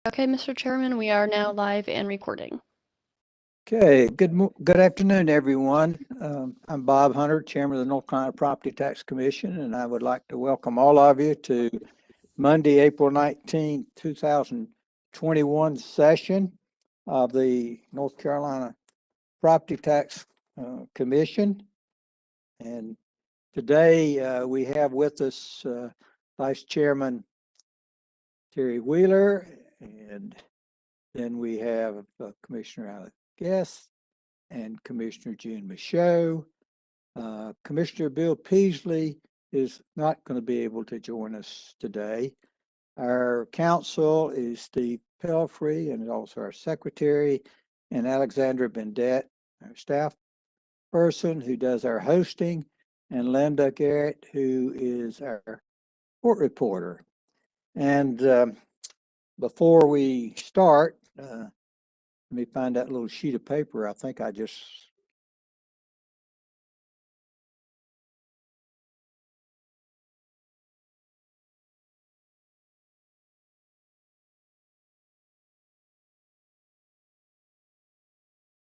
Okay, Mr. Chairman, we are now live and recording. Okay, good afternoon, everyone. I'm Bob Hunter, Chairman of the North Carolina Property Tax Commission, and I would like to welcome all of you to Monday, April 19, 2021 session of the North Carolina Property Tax Commission. And today we have with us Vice Chairman Terry Wheeler, and then we have Commissioner Alex Guest and Commissioner June Michaud. Commissioner Bill Peasley is not going to be able to join us today. Our counsel is Steve Pelfrey and also our secretary, and Alexandra Bendette, our staff person who does our hosting, and Linda Garrett, who is our court reporter. And before we start, let me find that little sheet of paper. I think I just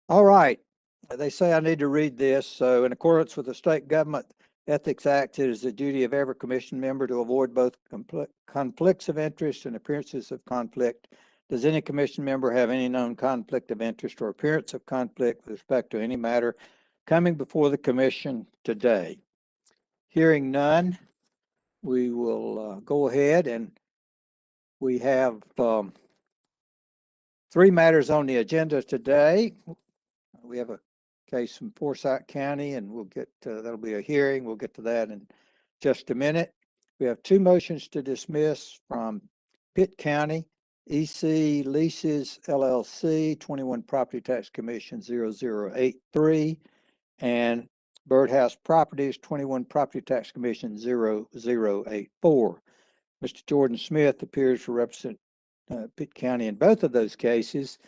all right. They say I need to read this. So in accordance with the State Government Ethics Act, it is the duty of every commission member to avoid both conflicts of interest and appearances of conflict. Does any commission member have any known conflict of interest or appearance of conflict with respect to any matter coming before the commission today? Hearing none, we will go ahead, and we have 3 matters on the agenda today. We have a case from Forsyth County, and we'll get that'll be a hearing. We'll get to that in just a minute. We have 2 motions to dismiss from Pitt County, EC Leases LLC, 21 Property Tax Commission 0083, and Birdhouse Properties, 21 Property Tax Commission 0084. Mr. Jordan Smith appears to represent Pitt County in both of those cases.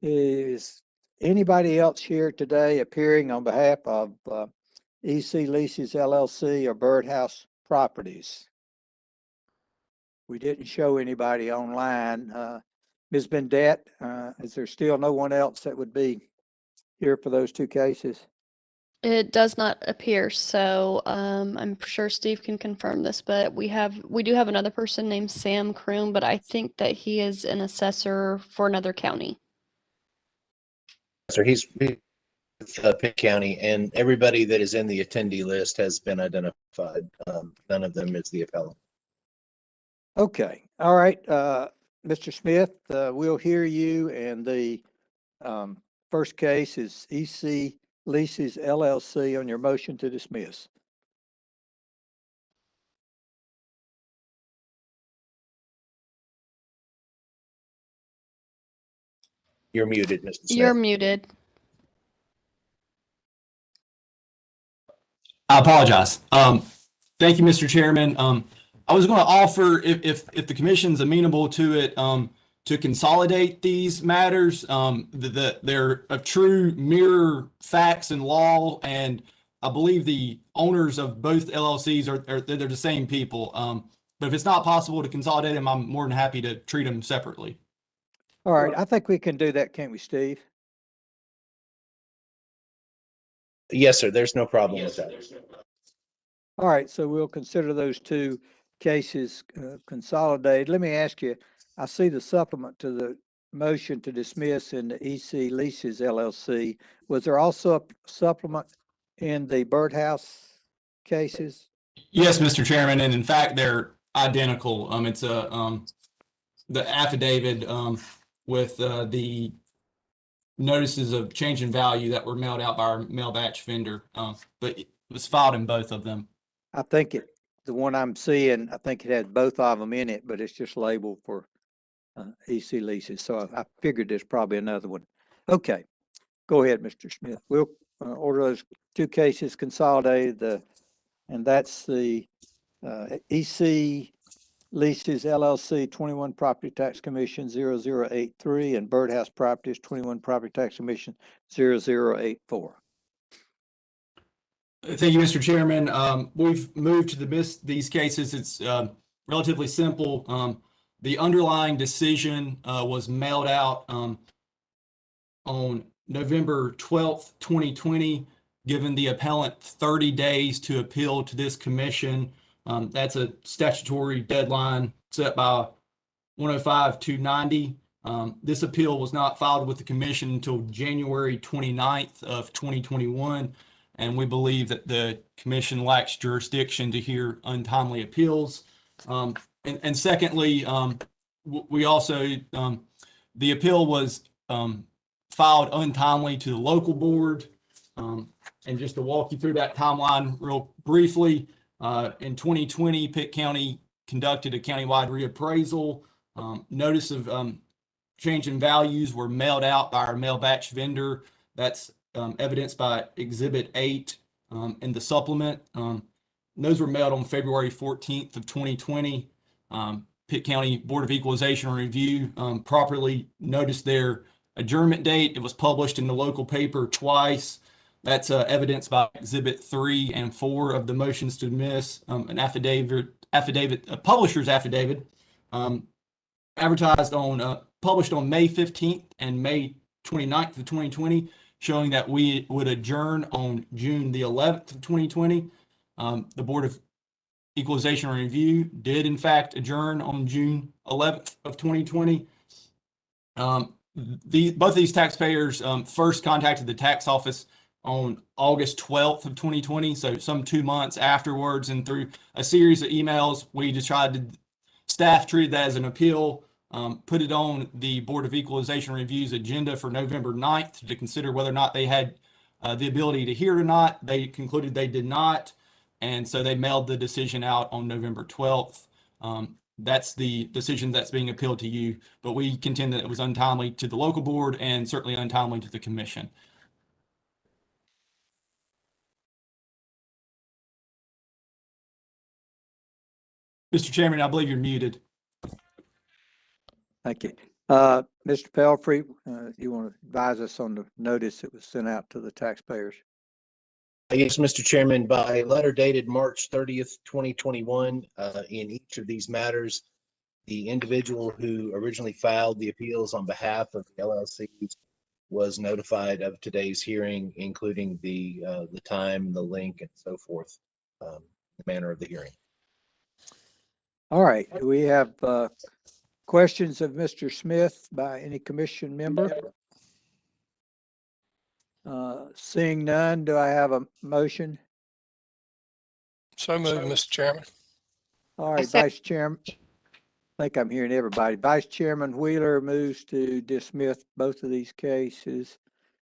Is anybody else here today appearing on behalf of EC Leases LLC or Birdhouse Properties? We didn't show anybody online. Ms. Bendette, is there still no one else that would be here for those 2 cases? It does not appear, so I'm sure Steve can confirm this, but we do have another person named Sam Kroom, but I think that he is an assessor for another county. So he's Pitt County, and everybody that is in the attendee list has been identified. None of them is the appellant. Okay. All right. Mr. Smith, we'll hear you. And the first case is EC Leases LLC on your motion to dismiss. You're muted, Mr. Smith. You're muted. I apologize. Thank you, Mr. Chairman. I was going to offer, if the commission's amenable to it, to consolidate these matters. They're a true mirror facts and law, and I believe the owners of both LLCs they're the same people. But if it's not possible to consolidate them, I'm more than happy to treat them separately. All right. I think we can do that, can't we, Steve? Yes, sir. There's no problem with that. All right. So we'll consider those 2 cases consolidated. Let me ask you, I see the supplement to the motion to dismiss in the EC Leases LLC. Was there also a supplement in the Birdhouse cases? Yes, Mr. Chairman, and in fact, they're identical. It's the affidavit with the notices of change in value that were mailed out by our mail batch vendor, but it was filed in both of them. I think the one I'm seeing, I think it has both of them in it, but it's just labeled for EC Leases. So I figured there's probably another one. Okay, go ahead, Mr. Smith. We'll order those 2 cases consolidated, and that's the EC Leases LLC 21 Property Tax Commission 0083 and Birdhouse Properties 21 Property Tax Commission 0084. Thank you, Mr. Chairman. We've moved to dismiss these cases. It's relatively simple. The underlying decision was mailed out on November 12th, 2020, giving the appellant 30 days to appeal to this commission. That's a statutory deadline set by 105-290. This appeal was not filed with the commission until January 29th of 2021, and we believe that the commission lacks jurisdiction to hear untimely appeals. And secondly, we also, the appeal was filed untimely to the local board. And just to walk you through that timeline real briefly, in 2020, Pitt County conducted a countywide reappraisal. Notice of change in values were mailed out by our mail batch vendor. That's evidenced by Exhibit 8 in the supplement. Those were mailed on February 14th of 2020. Pitt County Board of Equalization and Review properly noticed their adjournment date. It was published in the local paper twice. That's evidenced by Exhibit 3 and 4 of the motions to dismiss, an a publisher's affidavit, advertised on, published on May 15th and May 29th of 2020, showing that we would adjourn on June the 11th of 2020. The Board of Equalization and Review did in fact adjourn on June 11th of 2020. Both of these taxpayers first contacted the tax office on August 12th of 2020, so some 2 months afterwards, and through a series of emails, we decided, staff treated that as an appeal, put it on the Board of Equalization Review's agenda for November 9th to consider whether or not they had the ability to hear it or not. They concluded they did not, and so they mailed the decision out on November 12th. That's the decision that's being appealed to you, but we contend that it was untimely to the local board and certainly untimely to the commission. Mr. Chairman, I believe you're muted. Thank you. Mr. Pelfrey, you want to advise us on the notice that was sent out to the taxpayers? Yes, Mr. Chairman, by letter dated March 30th, 2021, in each of these matters, the individual who originally filed the appeals on behalf of the LLCs was notified of today's hearing, including the time, the link, and so forth, the manner of the hearing. All right. Do we have questions of Mr. Smith by any commission member? Seeing none, do I have a motion? So moved, Mr. Chairman. All right, Vice Chairman. I think I'm hearing everybody. Vice Chairman Wheeler moves to dismiss both of these cases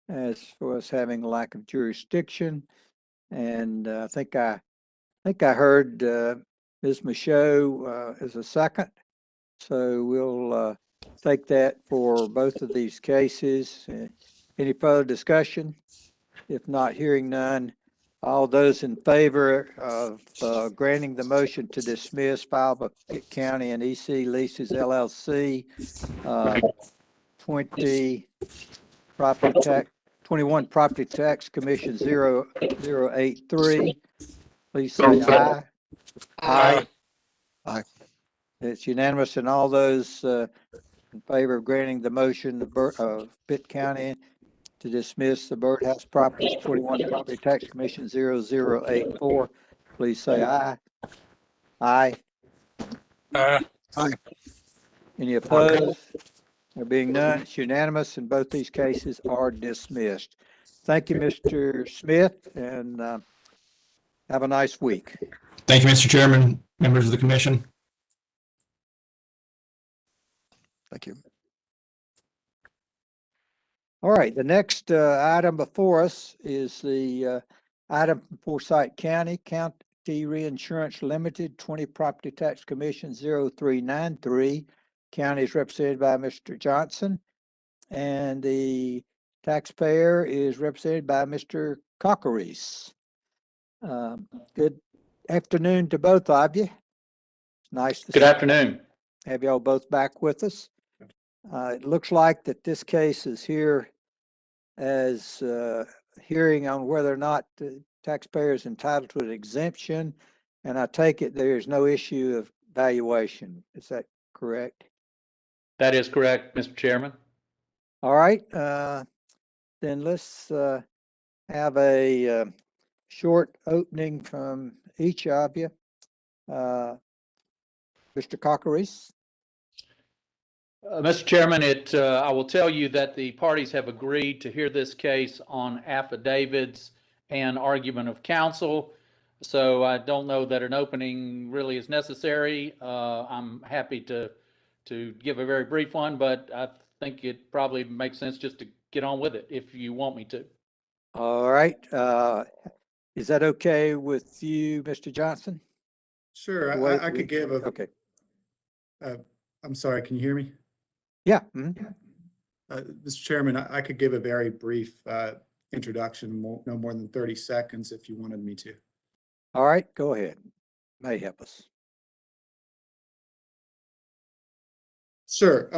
as for us having lack of jurisdiction. And I think I heard Ms. Michaud as a second. So we'll take that for both of these cases. Any further discussion? If not, hearing none, all those in favor of granting the motion to dismiss filed by Pitt County and EC Leases LLC 21 Property Tax Commission 0083, please say aye. Aye. Aye. It's unanimous, and all those in favor of granting the motion of Pitt County to dismiss the Birdhouse Properties 21 Property Tax Commission 0084, please say aye. Aye. Aye. Any opposed? There being none, it's unanimous, and both these cases are dismissed. Thank you, Mr. Smith, and have a nice week. Thank you, Mr. Chairman, members of the commission. Thank you. All right, the next item before us is the item from Forsyth County Reinsurance Limited 20 Property Tax Commission 0393. County is represented by Mr. Johnson, and the taxpayer is represented by Mr. Cockeries. Good afternoon to both of you. Nice to Good afternoon. have y'all both back with us. It looks like that this case is here as hearing on whether or not the taxpayer is entitled to an exemption, and I take it there is no issue of valuation. Is that correct? That is correct, Mr. Chairman. All right, then let's have a short opening from each of you. Mr. Cockeries? Mr. Chairman, I will tell you that the parties have agreed to hear this case on affidavits and argument of counsel. So I don't know that an opening really is necessary. I'm happy to give a very brief one, but I think it probably makes sense just to get on with it if you want me to. All right, is that okay with you, Mr. Johnson? Sure, The way I could give a, Okay, I'm sorry, can you hear me? yeah. Mr. Chairman, I could give a very brief introduction, no more than 30 seconds if you wanted me to. All right, go ahead. May help us. Sure.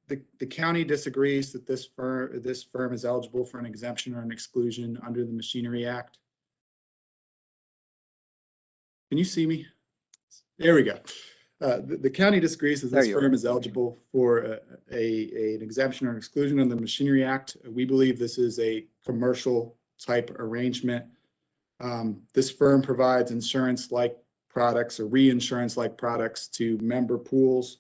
The county disagrees that this firm is eligible for an exemption or an exclusion under the Machinery Act. Can you see me? There we go. The county disagrees that this firm is eligible for an exemption or an exclusion under the Machinery Act. We believe this is a commercial type arrangement. This firm provides insurance-like products or reinsurance-like products to member pools.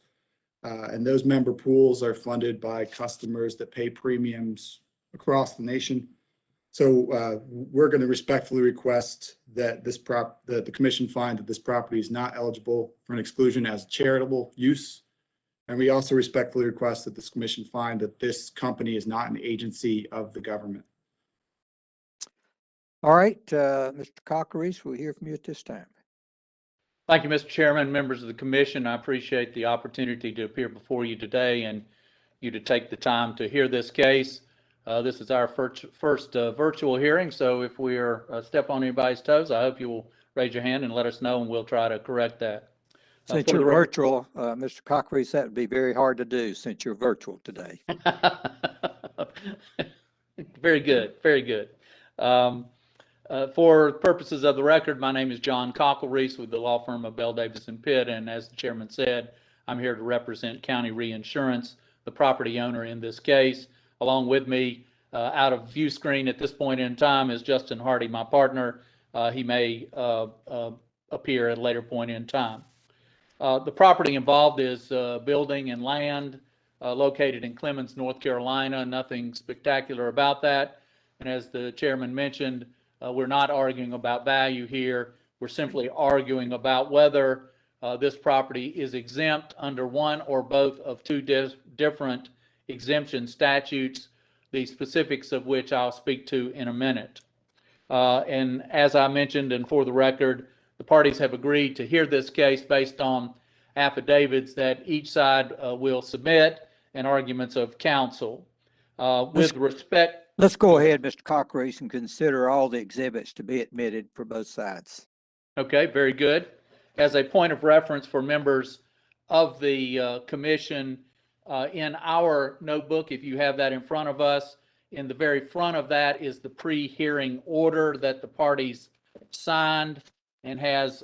And those member pools are funded by customers that pay premiums across the nation. So we're going to respectfully request that that the commission find that this property is not eligible for an exclusion as charitable use. And we also respectfully request that this commission find that this company is not an agency of the government. All right, Mr. Cockeries, we'll hear from you at this time. Thank you, Mr. Chairman, members of the commission. I appreciate the opportunity to appear before you today and you to take the time to hear this case. This is our first virtual hearing, so if we are step on anybody's toes, I hope you will raise your hand and let us know, and we'll try to correct that. Since you're virtual, Mr. Cockeries, that would be very hard to do since you're virtual today. Very good, very good. For purposes of the record, my name is John Cockeries with the law firm of Bell, Davis & Pitt, and as the chairman said, I'm here to represent County Reinsurance, the property owner in this case. Along with me, out of view screen at this point in time, is Justin Hardy, my partner. He may appear at a later point in time. The property involved is building and land located in Clemens, North Carolina. Nothing spectacular about that. And as the chairman mentioned, we're not arguing about value here. We're simply arguing about whether this property is exempt under one or both of two different exemption statutes, the specifics of which I'll speak to in a minute. And as I mentioned, and for the record, the parties have agreed to hear this case based on affidavits that each side will submit and arguments of counsel. With respect. Let's go ahead, Mr. Cockeries, and consider all the exhibits to be admitted for both sides. Okay, very good. As a point of reference for members of the commission, in our notebook, if you have that in front of us, in the very front of that is the pre-hearing order that the parties signed and has,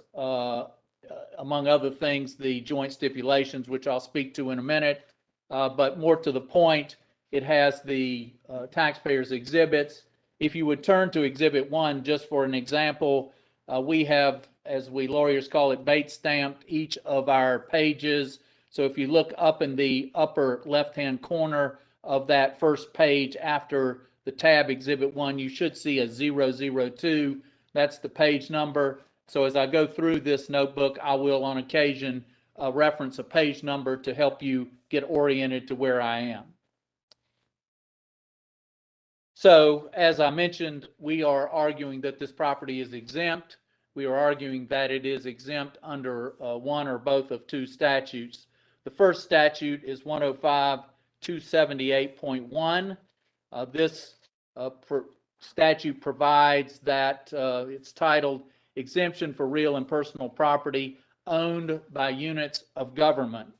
among other things, the joint stipulations, which I'll speak to in a minute. But more to the point, it has the taxpayers' exhibits. If you would turn to Exhibit 1, just for an example, we have, as we lawyers call it, bait stamped each of our pages. So if you look up in the upper left-hand corner of that first page after the tab Exhibit 1, you should see a 002. That's the page number. So as I go through this notebook, I will on occasion reference a page number to help you get oriented to where I am. So as I mentioned, we are arguing that this property is exempt. We are arguing that it is exempt under one or both of two statutes. The first statute is 105-278.1. This statute provides that it's titled Exemption for Real and Personal Property Owned by Units of Government.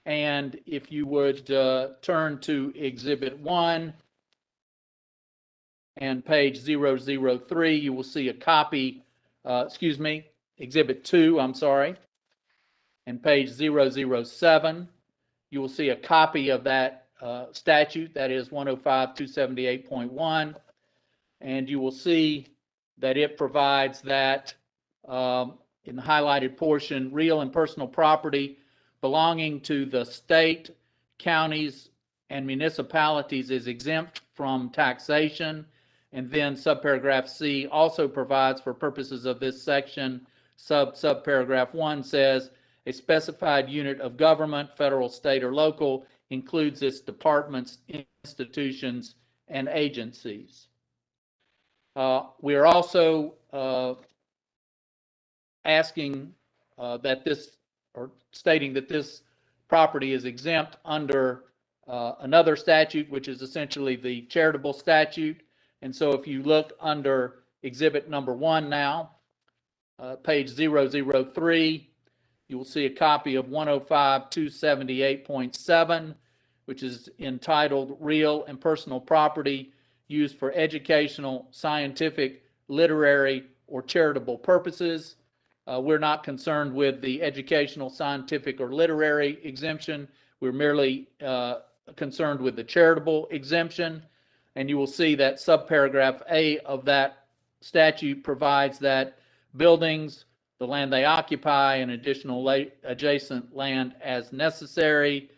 And if you would turn to Exhibit 1 and page 003, you will see a copy, Exhibit 2, I'm sorry. and page 007. You will see a copy of that statute, that is 105-278.1, and you will see that it provides that in the highlighted portion, real and personal property belonging to the state, counties, and municipalities is exempt from taxation. And then subparagraph C also provides, for purposes of this section, subparagraph 1 says, a specified unit of government, federal, state, or local, includes its departments, institutions, and agencies. We are also asking that this, or stating that this property is exempt under another statute, which is essentially the charitable statute. And so if you look under exhibit number 1 now, page 003, you will see a copy of 105-278.7, which is entitled Real and Personal Property Used for Educational, Scientific, Literary, or Charitable Purposes. We're not concerned with the educational, scientific, or literary exemption. We're merely concerned with the charitable exemption. And you will see that subparagraph A of that statute provides that buildings, the land they occupy, and additional adjacent land as necessary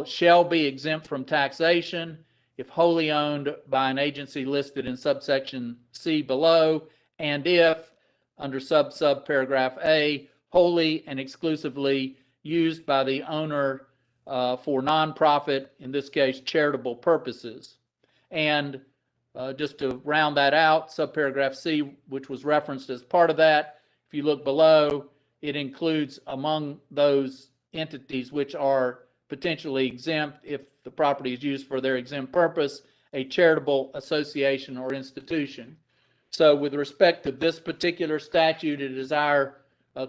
shall be exempt from taxation if wholly owned by an agency listed in subsection C below, and if, under subparagraph A, wholly and exclusively used by the owner for nonprofit, in this case, charitable purposes. And just to round that out, subparagraph C, which was referenced as part of that, if you look below, it includes among those entities which are potentially exempt if the property is used for their exempt purpose, a charitable association or institution. So with respect to this particular statute, it is our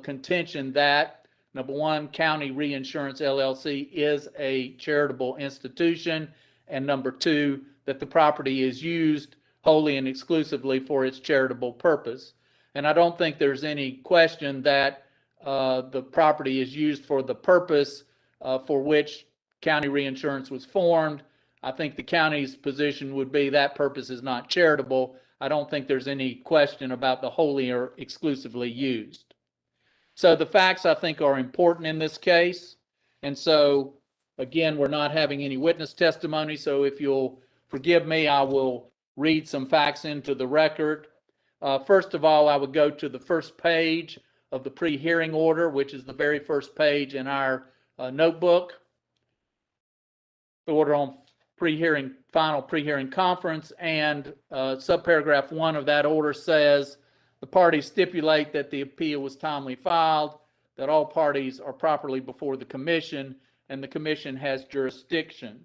contention that, number one, County Reinsurance LLC is a charitable institution, and number two, that the property is used wholly and exclusively for its charitable purpose. And I don't think there's any question that the property is used for the purpose for which County Reinsurance was formed. I think the county's position would be that purpose is not charitable. I don't think there's any question about the wholly or exclusively used. So the facts, I think, are important in this case. And so, again, we're not having any witness testimony. So if you'll forgive me, I will read some facts into the record. First of all, I would go to the first page of the pre-hearing order, which is the very first page in our notebook. The order on pre-hearing, final pre-hearing conference, and subparagraph 1 of that order says, the parties stipulate that the appeal was timely filed, that all parties are properly before the commission, and the commission has jurisdiction.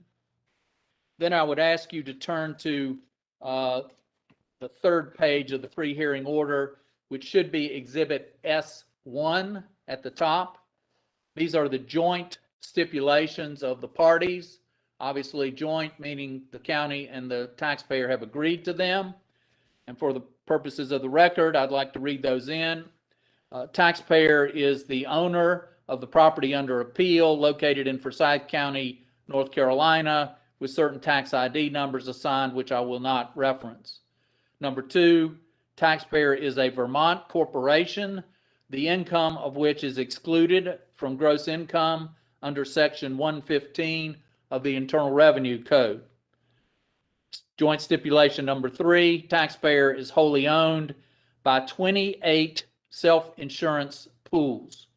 Then I would ask you to turn to the third page of the pre-hearing order, which should be Exhibit S1 at the top. These are the joint stipulations of the parties. Obviously joint meaning the county and the taxpayer have agreed to them. And for the purposes of the record, I'd like to read those in. Taxpayer is the owner of the property under appeal located in Forsyth County, North Carolina, with certain tax ID numbers assigned, which I will not reference. Number 2, taxpayer is a Vermont corporation, the income of which is excluded from gross income under Section 115 of the Internal Revenue Code. Joint stipulation number 3, taxpayer is wholly owned by 28 self-insurance pools.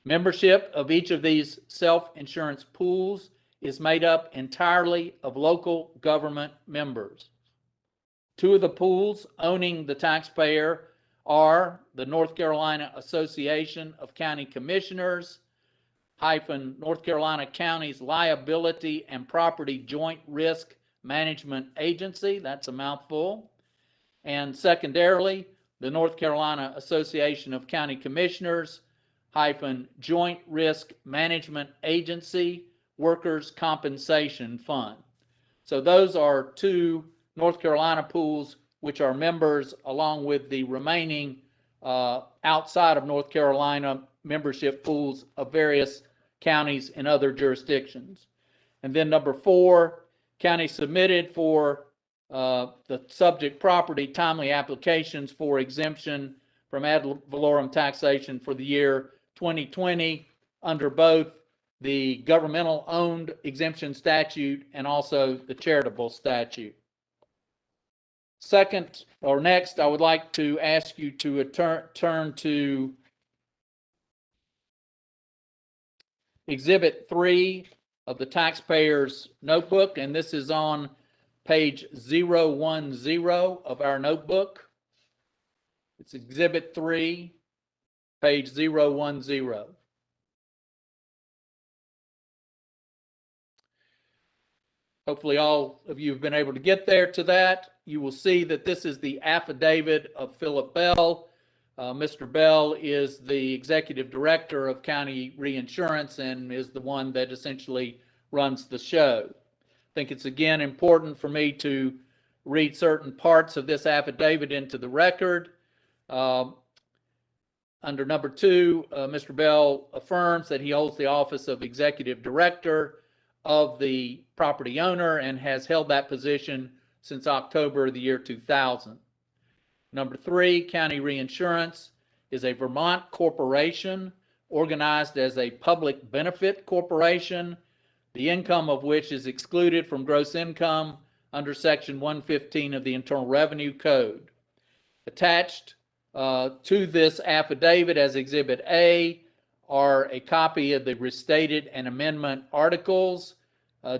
Membership of each of these self-insurance pools is made up entirely of local government members. 2 of the pools owning the taxpayer are the North Carolina Association of County Commissioners, North Carolina County's Liability and Property Joint Risk Management Agency, that's a mouthful, and secondarily, the North Carolina Association of County Commissioners, Joint Risk Management Agency, Workers' Compensation Fund. So those are 2 North Carolina pools which are members, along with the remaining outside of North Carolina membership pools of various counties and other jurisdictions. And then number 4, county submitted for the subject property timely applications for exemption from ad valorem taxation for the year 2020 under both the governmental owned exemption statute and also the charitable statute. Next, I would like to ask you to turn to Exhibit 3 of the taxpayer's notebook, and this is on page 010 of our notebook. It's Exhibit 3, page 010. Hopefully all of you have been able to get there to that. You will see that this is the affidavit of Philip Bell. Mr. Bell is the executive director of County Reinsurance and is the one that essentially runs the show. I think it's again important for me to read certain parts of this affidavit into the record. Under number 2, Mr. Bell affirms that he holds the office of executive director of the property owner and has held that position since October of the year 2000. Number 3, County Reinsurance is a Vermont corporation organized as a public benefit corporation, the income of which is excluded from gross income under Section 115 of the Internal Revenue Code. Attached to this affidavit as Exhibit A are a copy of the restated and amendment articles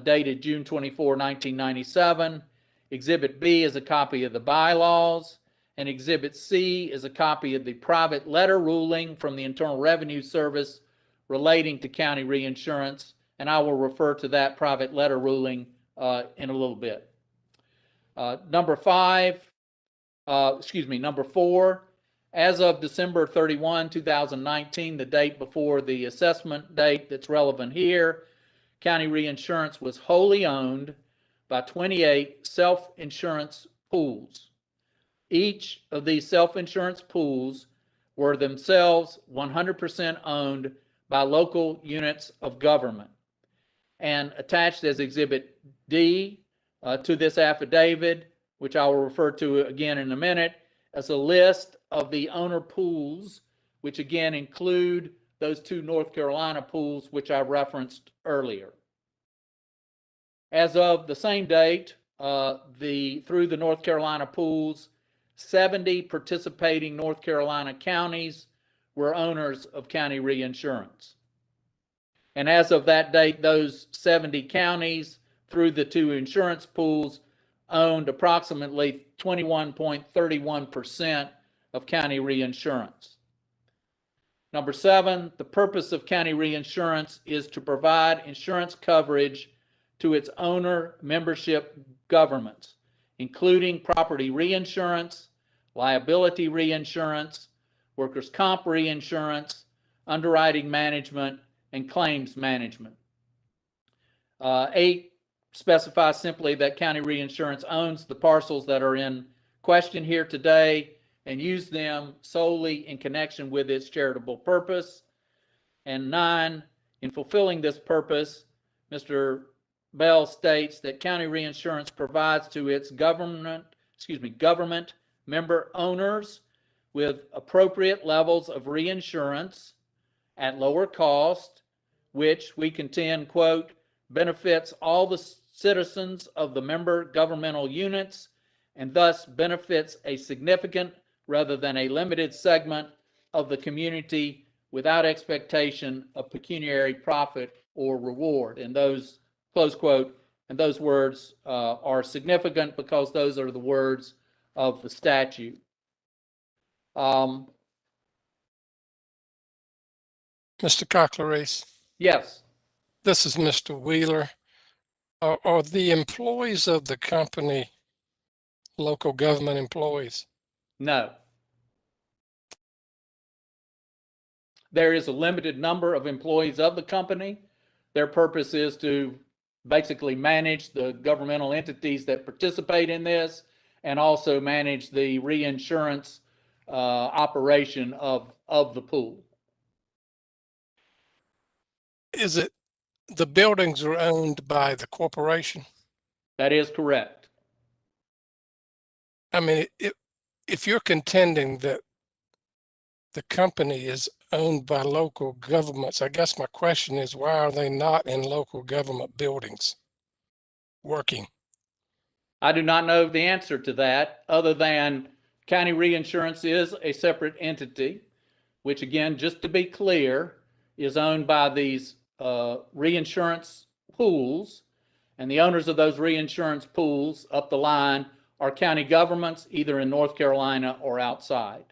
dated June 24, 1997. Exhibit B is a copy of the bylaws, and Exhibit C is a copy of the private letter ruling from the Internal Revenue Service relating to county reinsurance, and I will refer to that private letter ruling in a little bit. Number 4, as of December 31, 2019, the date before the assessment date that's relevant here, County Reinsurance was wholly owned by 28 self-insurance pools. Each of these self-insurance pools were themselves 100% owned by local units of government. And attached as Exhibit D to this affidavit, which I will refer to again in a minute, as a list of the owner pools, which again include those 2 North Carolina pools which I referenced earlier. As of the same date, through the North Carolina pools, 70 participating North Carolina counties were owners of county reinsurance. And as of that date, those 70 counties through the 2 insurance pools owned approximately 21.31% of county reinsurance. Number 7, the purpose of county reinsurance is to provide insurance coverage to its owner membership governments, including property reinsurance, liability reinsurance, workers' comp reinsurance, underwriting management, and claims management. 8 specifies simply that county reinsurance owns the parcels that are in question here today and use them solely in connection with its charitable purpose. And 9, in fulfilling this purpose, Mr. Bell states that county reinsurance provides to its government member owners with appropriate levels of reinsurance at lower cost, which we contend, quote, benefits all the citizens of the member governmental units and thus benefits a significant rather than a limited segment of the community without expectation of pecuniary profit or reward. And those, close quote, and those words are significant because those are the words of the statute. Mr. Cochlear, Yes. this is Mr. Wheeler. Are the employees of the company local government employees? No. There is a limited number of employees of the company. Their purpose is to basically manage the governmental entities that participate in this and also manage the reinsurance operation of the pool. is it the buildings are owned by the corporation? That is correct. I mean, if you're contending that the company is owned by local governments, I guess my question is, why are they not in local government buildings working? I do not know the answer to that, other than county reinsurance is a separate entity, which again, just to be clear, is owned by these reinsurance pools, and the owners of those reinsurance pools up the line are county governments, either in North Carolina or outside.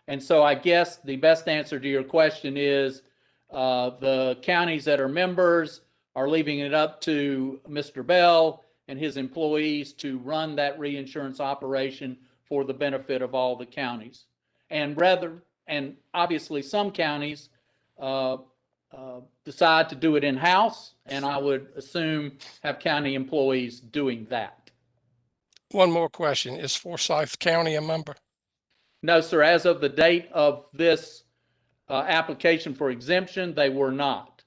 And so I guess the best answer to your question is the counties that are members are leaving it up to Mr. Bell and his employees to run that reinsurance operation for the benefit of all the counties. And obviously some counties decide to do it in-house, and I would assume have county employees doing that. One more question. Is Forsyth County a member? No, sir. As of the date of this application for exemption, they were not.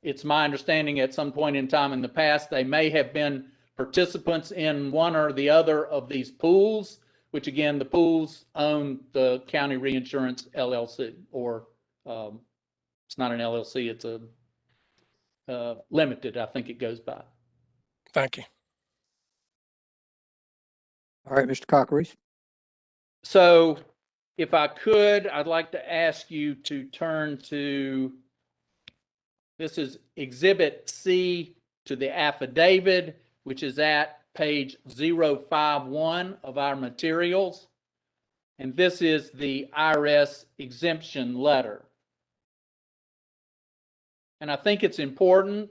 It's my understanding at some point in time in the past, they may have been participants in one or the other of these pools, which again, the pools own the County Reinsurance LLC, or it's not an LLC, it's a limited, I think it goes by. Thank you. All right, Mr. Cockery. So if I could, I'd like to ask you to turn to, this is Exhibit C to the affidavit, which is at page 051 of our materials. And this is the IRS exemption letter. And I think it's important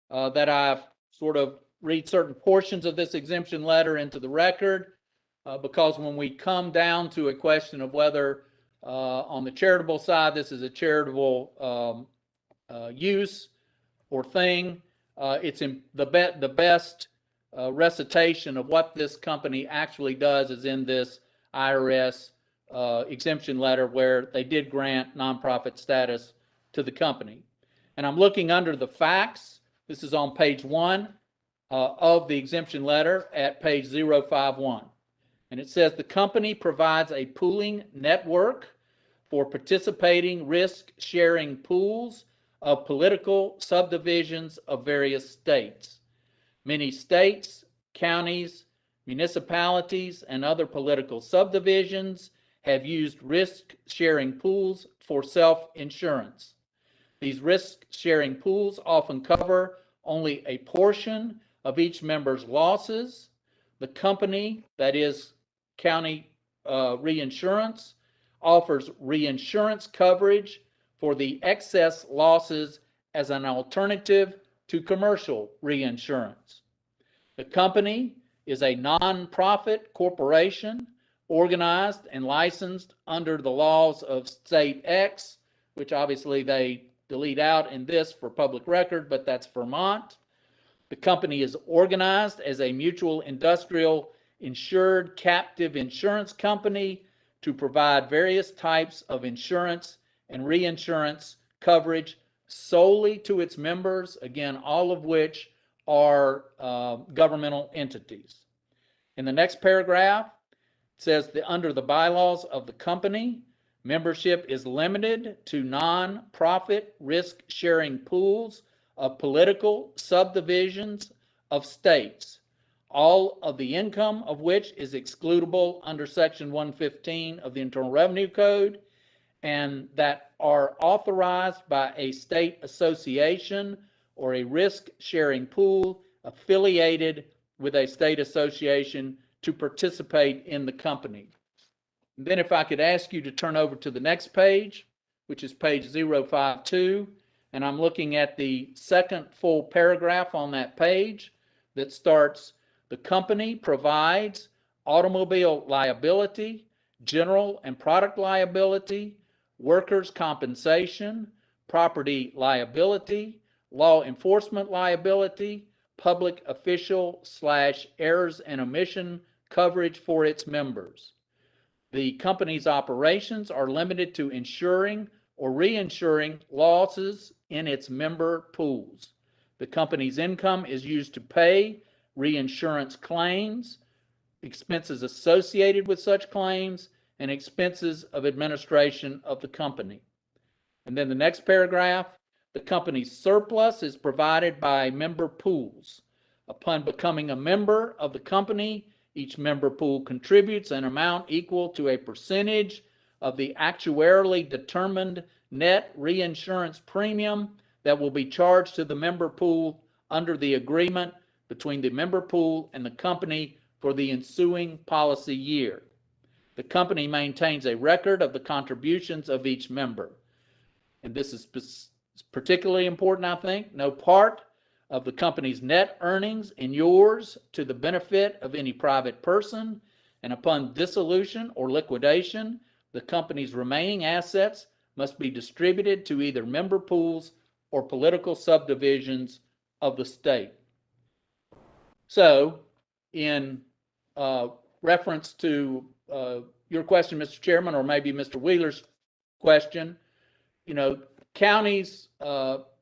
that I sort of read certain portions of this exemption letter into the record, because when we come down to a question of whether on the charitable side this is a charitable use or thing, it's the best recitation of what this company actually does is in this IRS exemption letter, where they did grant nonprofit status to the company. And I'm looking under the facts. This is on page 1 of the exemption letter at page 051. And it says the company provides a pooling network for participating risk-sharing pools of political subdivisions of various states. Many states, counties, municipalities, and other political subdivisions have used risk-sharing pools for self-insurance. These risk-sharing pools often cover only a portion of each member's losses. The company, that is County Reinsurance, offers reinsurance coverage for the excess losses as an alternative to commercial reinsurance. The company is a nonprofit corporation organized and licensed under the laws of State X, which obviously they delete out in this for public record, but that's Vermont. The company is organized as a mutual industrial insured captive insurance company to provide various types of insurance and reinsurance coverage solely to its members, again, all of which are governmental entities. In the next paragraph, it says that under the bylaws of the company, membership is limited to non-profit risk-sharing pools of political subdivisions of states, all of the income of which is excludable under Section 115 of the Internal Revenue Code, and that are authorized by a state association or a risk-sharing pool affiliated with a state association to participate in the company. And then if I could ask you to turn over to the next page, which is page 052, and I'm looking at the second full paragraph on that page that starts, the company provides automobile liability, general and product liability, workers' compensation, property liability, law enforcement liability, public official / errors and omission coverage for its members. The company's operations are limited to insuring or reinsuring losses in its member pools. The company's income is used to pay reinsurance claims, expenses associated with such claims, and expenses of administration of the company. And then the next paragraph, the company's surplus is provided by member pools. Upon becoming a member of the company, each member pool contributes an amount equal to a percentage of the actuarially determined net reinsurance premium that will be charged to the member pool under the agreement between the member pool and the company for the ensuing policy year. The company maintains a record of the contributions of each member. And this is particularly important, I think. No part of the company's net earnings inures to the benefit of any private person, and upon dissolution or liquidation, the company's remaining assets must be distributed to either member pools or political subdivisions of the state. So, in reference to your question, Mr. Chairman, or maybe Mr. Wheeler's question, you know, counties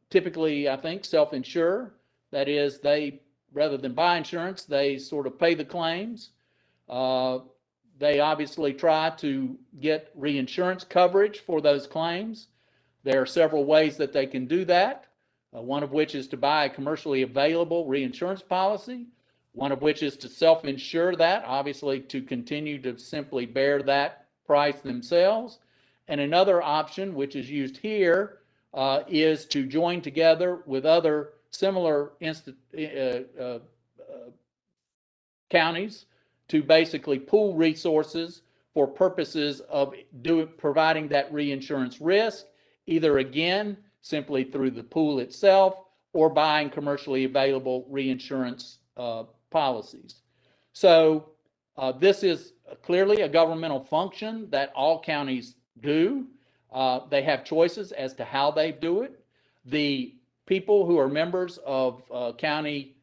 typically, I think, self-insure. That is, they, rather than buy insurance, they sort of pay the claims. They obviously try to get reinsurance coverage for those claims. There are several ways that they can do that, one of which is to buy a commercially available reinsurance policy, one of which is to self-insure that, obviously to continue to simply bear that price themselves. And another option, which is used here, is to join together with other similar counties to basically pool resources for purposes of providing that reinsurance risk, either again simply through the pool itself or buying commercially available reinsurance policies. So this is clearly a governmental function that all counties do. They have choices as to how they do it. The people who are members of county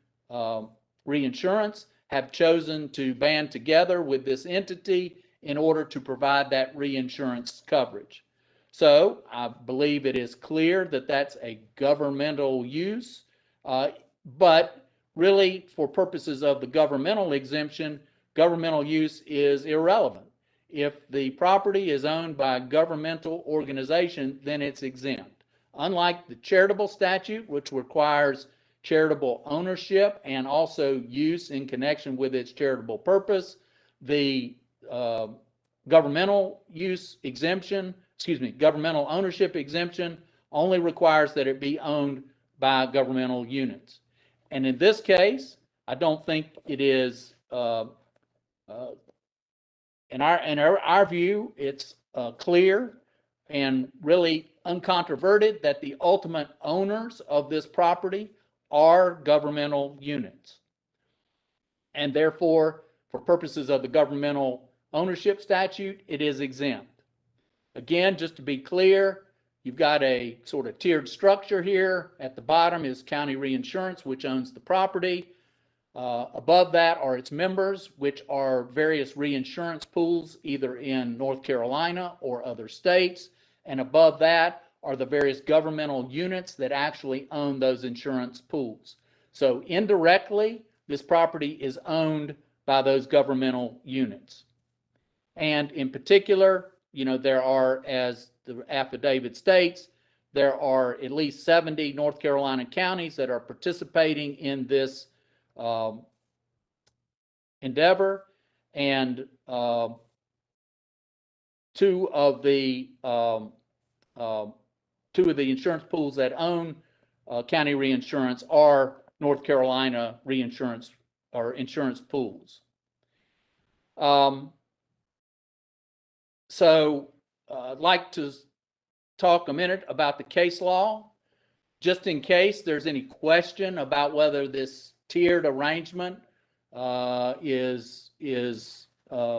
reinsurance have chosen to band together with this entity in order to provide that reinsurance coverage. So I believe it is clear that that's a governmental use, but really for purposes of the governmental exemption, governmental use is irrelevant. If the property is owned by a governmental organization, then it's exempt. Unlike the charitable statute, which requires charitable ownership and also use in connection with its charitable purpose, the governmental ownership exemption only requires that it be owned by governmental units. And in this case, I don't think it is, in our view, it's clear and really uncontroverted that the ultimate owners of this property are governmental units. And therefore, for purposes of the governmental ownership statute, it is exempt. Again, just to be clear, you've got a sort of tiered structure here. At the bottom is county reinsurance, which owns the property. Above that are its members, which are various reinsurance pools, either in North Carolina or other states. And above that are the various governmental units that actually own those insurance pools. So indirectly, this property is owned by those governmental units. And in particular, you know, there are, as the affidavit states, there are at least 70 North Carolina counties that are participating in this endeavor, and two of the insurance pools that own county reinsurance are North Carolina reinsurance or insurance pools. So I'd like to talk a minute about the case law, just in case there's any question about whether this tiered arrangement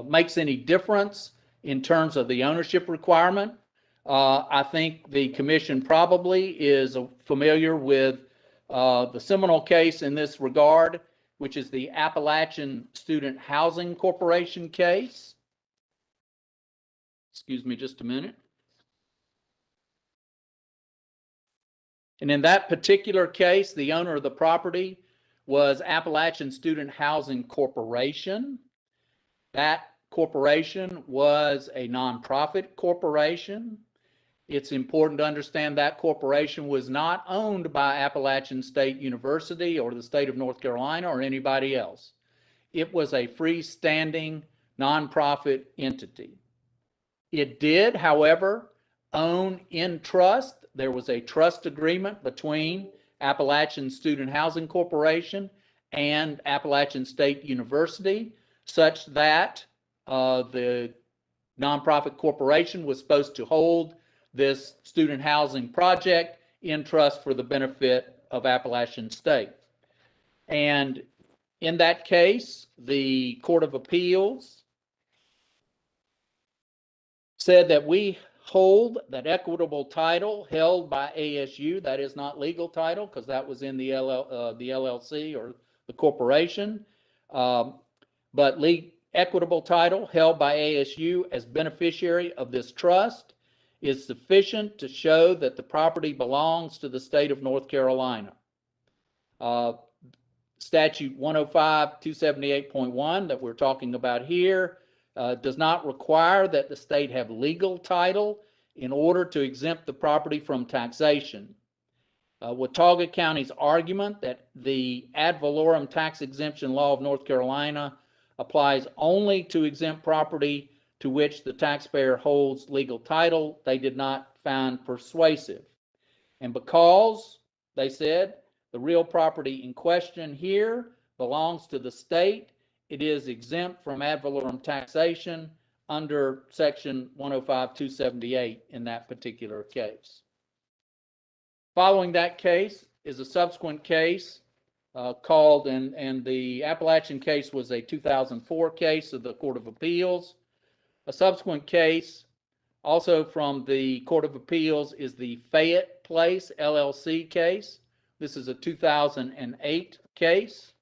makes any difference in terms of the ownership requirement. I think the commission probably is familiar with the seminal case in this regard, which is the Appalachian Student Housing Corporation case. Excuse me just a minute. And in that particular case, the owner of the property was Appalachian Student Housing Corporation. That corporation was a nonprofit corporation. It's important to understand that corporation was not owned by Appalachian State University or the state of North Carolina or anybody else. It was a freestanding nonprofit entity. It did, however, own in trust. There was a trust agreement between Appalachian Student Housing Corporation and Appalachian State University, such that the nonprofit corporation was supposed to hold this student housing project in trust for the benefit of Appalachian State. And in that case, the Court of Appeals said that we hold that equitable title held by ASU, that is not legal title because that was in the LLC or the corporation, but equitable title held by ASU as beneficiary of this trust is sufficient to show that the property belongs to the state of North Carolina. Statute 105-278.1 that we're talking about here does not require that the state have legal title in order to exempt the property from taxation. Watauga County's argument that the ad valorem tax exemption law of North Carolina applies only to exempt property to which the taxpayer holds legal title, they did not find persuasive. And because, they said, the real property in question here belongs to the state, it is exempt from ad valorem taxation under section 105-278 in that particular case. Following that case is a subsequent case called, and the Appalachian case was a 2004 case of the Court of Appeals. A subsequent case also from the Court of Appeals is the Fayette Place LLC case. This is a 2008 case.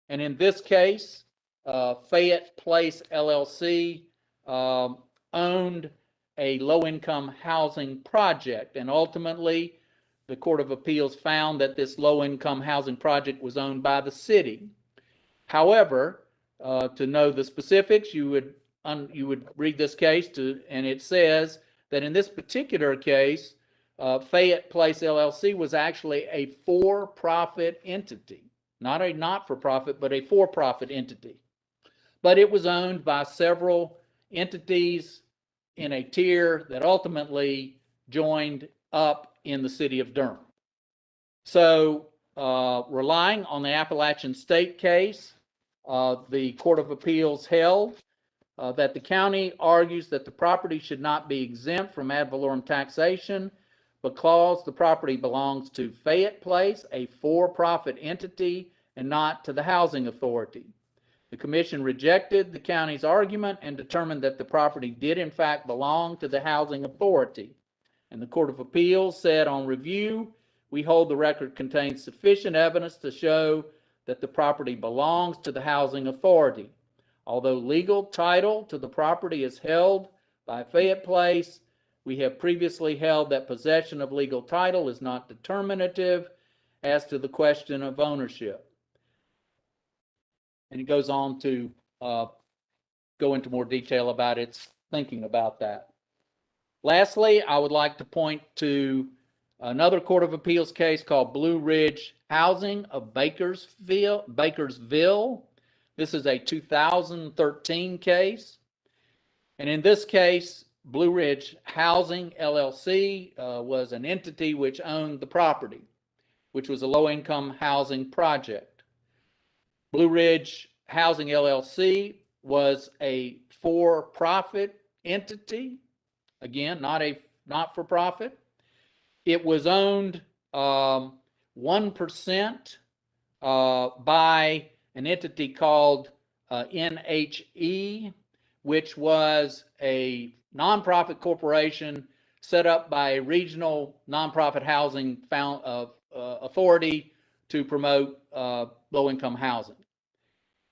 And in this case, Fayette Place LLC owned a low-income housing project, and ultimately the Court of Appeals found that this low-income housing project was owned by the city. However, to know the specifics, you would read this case and it says that in this particular case, Fayette Place LLC was actually a for-profit entity, not a not-for-profit, but a for-profit entity. But it was owned by several entities in a tier that ultimately joined up in the city of Durham. So relying on the Appalachian State case, the Court of Appeals held that the county argues that the property should not be exempt from ad valorem taxation because the property belongs to Fayette Place, a for-profit entity, and not to the housing authority. The commission rejected the county's argument and determined that the property did in fact belong to the housing authority. And the Court of Appeals said on review, we hold the record contains sufficient evidence to show that the property belongs to the housing authority. Although legal title to the property is held by Fayette Place, we have previously held that possession of legal title is not determinative as to the question of ownership. And it goes on to go into more detail about its thinking about that. Lastly, I would like to point to another Court of Appeals case called Blue Ridge Housing of Bakersville. This is a 2013 case. And in this case, Blue Ridge Housing LLC was an entity which owned the property, which was a low-income housing project. Blue Ridge Housing LLC was a for-profit entity, again, not a not-for-profit. It was owned 1% by an entity called NHE, which was a nonprofit corporation set up by a regional nonprofit housing authority to promote low-income housing.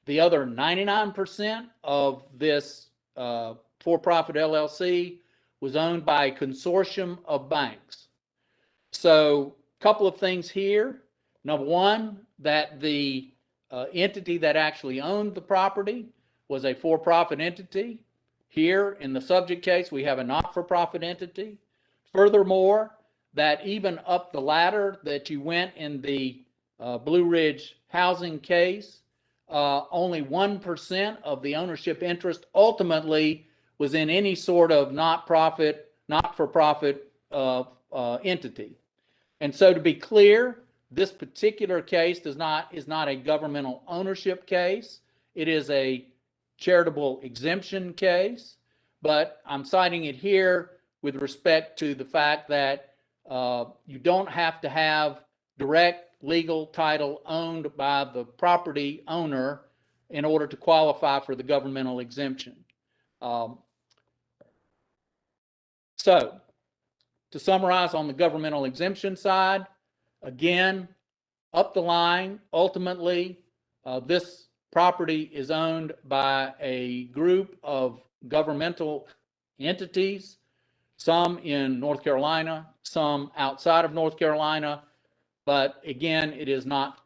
The other 99% of this for-profit LLC was owned by a consortium of banks. So couple of things here. Number one, that the entity that actually owned the property was a for-profit entity. Here in the subject case, we have a not-for-profit entity. Furthermore, that even up the ladder that you went in the Blue Ridge housing case, only 1% of the ownership interest ultimately was in any sort of not-for-profit entity. And so to be clear, this particular case is not a governmental ownership case. It is a charitable exemption case, but I'm citing it here with respect to the fact that you don't have to have direct legal title owned by the property owner in order to qualify for the governmental exemption. So, to summarize on the governmental exemption side, again, up the line, ultimately, this property is owned by a group of governmental entities, some in North Carolina, some outside of North Carolina. But again, it is not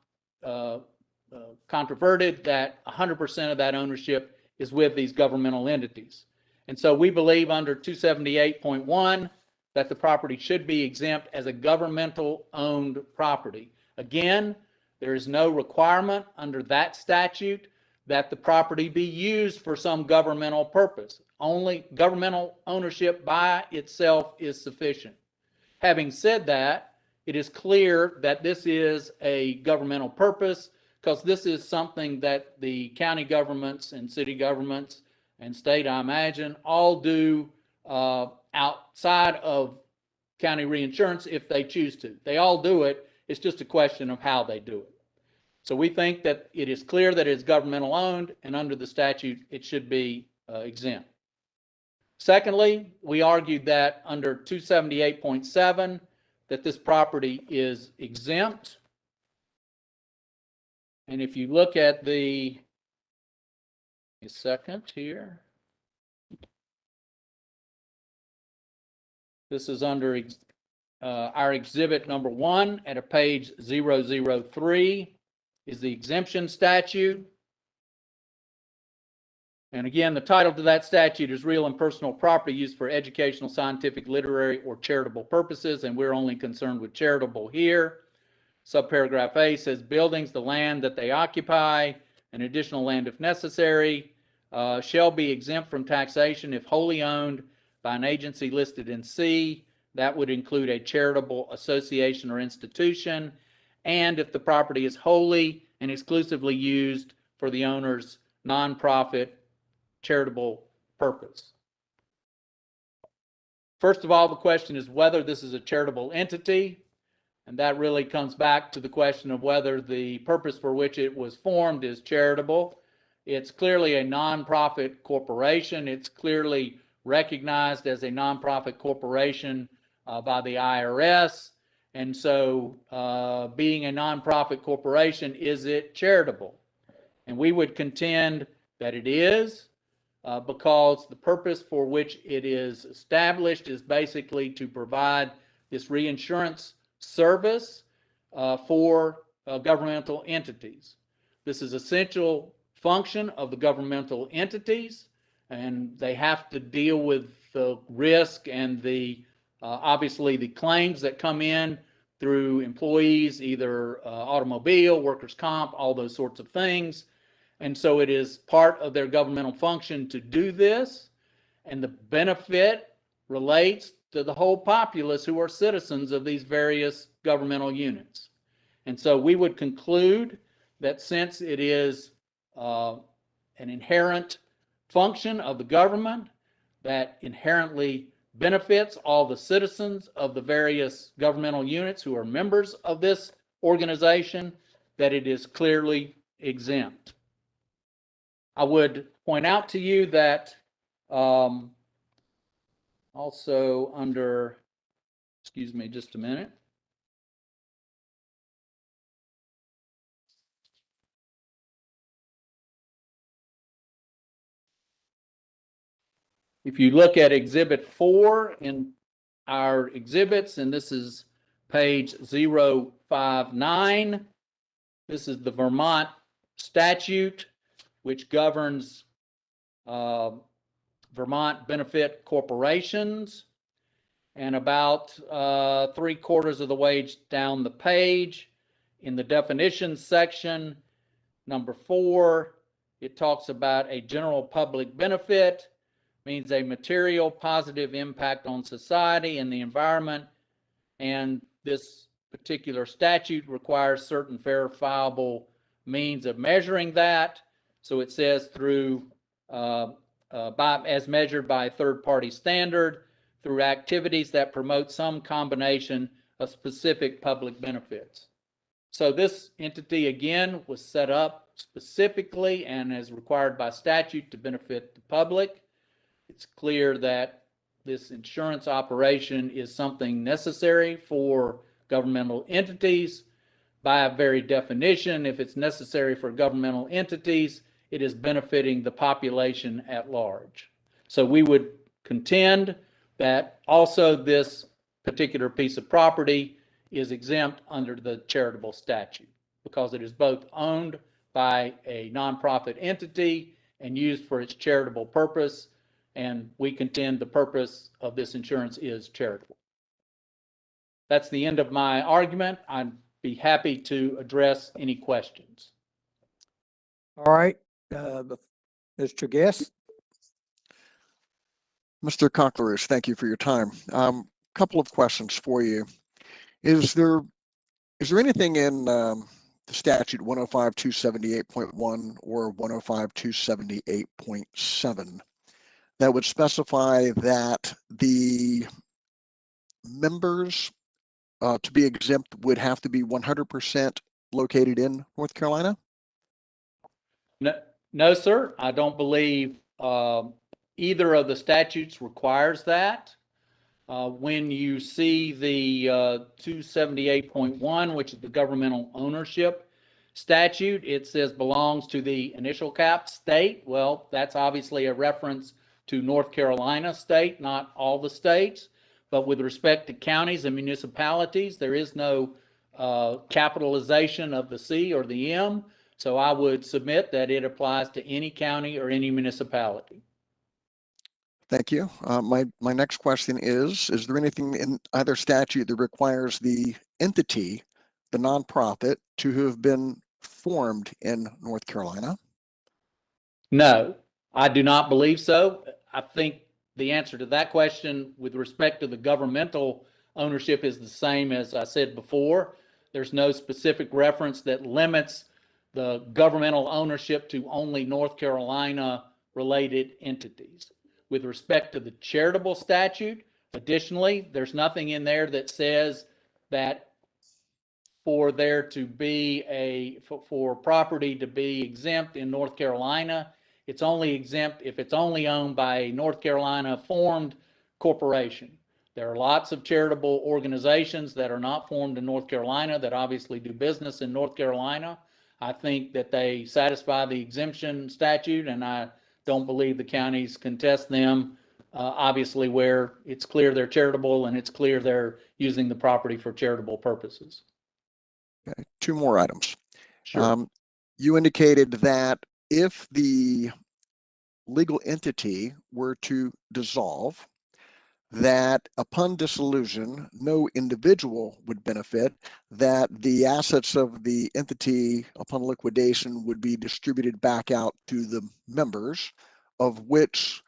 controverted that 100% of that ownership is with these governmental entities. And so we believe under 278.1 that the property should be exempt as a governmental owned property. Again, there is no requirement under that statute that the property be used for some governmental purpose. Only governmental ownership by itself is sufficient. Having said that, it is clear that this is a governmental purpose because this is something that the county governments and city governments and state, I imagine, all do outside of county reinsurance if they choose to. They all do it. It's just a question of how they do it. So we think that it is clear that it is governmental owned, and under the statute, it should be exempt. Secondly, we argued that under 278.7, that this property is exempt. And if you look at a second here. This is under our exhibit number 1 at a page 003 is the exemption statute. And again, the title to that statute is Real and Personal Property Used for Educational, Scientific, Literary, or Charitable Purposes, and we're only concerned with charitable here. Subparagraph A says buildings, the land that they occupy, and additional land if necessary, shall be exempt from taxation if wholly owned by an agency listed in C. That would include a charitable association or institution, and if the property is wholly and exclusively used for the owner's nonprofit charitable purpose. First of all, the question is whether this is a charitable entity, and that really comes back to the question of whether the purpose for which it was formed is charitable. It's clearly a nonprofit corporation. It's clearly recognized as a nonprofit corporation by the IRS. And so being a nonprofit corporation, is it charitable? And we would contend that it is because the purpose for which it is established is basically to provide this reinsurance service for governmental entities. This is essential function of the governmental entities, and they have to deal with the risk and the obviously the claims that come in through employees, either automobile, workers' comp, all those sorts of things. And so it is part of their governmental function to do this, and the benefit relates to the whole populace who are citizens of these various governmental units. And so we would conclude that since it is an inherent function of the government that inherently benefits all the citizens of the various governmental units who are members of this organization, that it is clearly exempt. I would point out to you that also under, excuse me just a minute. If you look at Exhibit 4 in our exhibits, and this is page 059. This is the Vermont statute, which governs Vermont benefit corporations. And about 3/4 of the way down the page, in the definitions section, number 4, it talks about a general public benefit, means a material positive impact on society and the environment. And this particular statute requires certain verifiable means of measuring that. So it says through, as measured by a third-party standard, through activities that promote some combination of specific public benefits. So this entity, again, was set up specifically and as required by statute to benefit the public. It's clear that this insurance operation is something necessary for governmental entities. By a very definition, if it's necessary for governmental entities, it is benefiting the population at large. So we would contend that also this particular piece of property is exempt under the charitable statute because it is both owned by a nonprofit entity and used for its charitable purpose. And we contend the purpose of this insurance is charitable. That's the end of my argument. I'd be happy to address any questions. All right, Mr. Guest. Mr. Cockleroos, thank you for your time. Couple of questions for you. Is there anything in the statute 105-278.1 or 105-278.7 that would specify that the members to be exempt would have to be 100% located in North Carolina? No, sir. I don't believe either of the statutes requires that. When you see the 278.1, which is the governmental ownership statute, it says belongs to the initial cap state. Well, that's obviously a reference to North Carolina state, not all the states. But with respect to counties and municipalities, there is no capitalization of the C or the M. So I would submit that it applies to any county or any municipality. Thank you. My next question is there anything in either statute that requires the entity, the nonprofit, to have been formed in North Carolina? No, I do not believe so. I think the answer to that question with respect to the governmental ownership is the same as I said before. There's no specific reference that limits the governmental ownership to only North Carolina related entities. With respect to the charitable statute, additionally, there's nothing in there that says that for there to be for property to be exempt in North Carolina, it's only exempt if it's only owned by a North Carolina formed corporation. There are lots of charitable organizations that are not formed in North Carolina that obviously do business in North Carolina. I think that they satisfy the exemption statute, and I don't believe the counties contest them, obviously where it's clear they're charitable and it's clear they're using the property for charitable purposes. Okay, 2 more items. Sure. You indicated that if the legal entity were to dissolve, that upon dissolution, no individual would benefit, that the assets of the entity upon liquidation would be distributed back out to the members, of which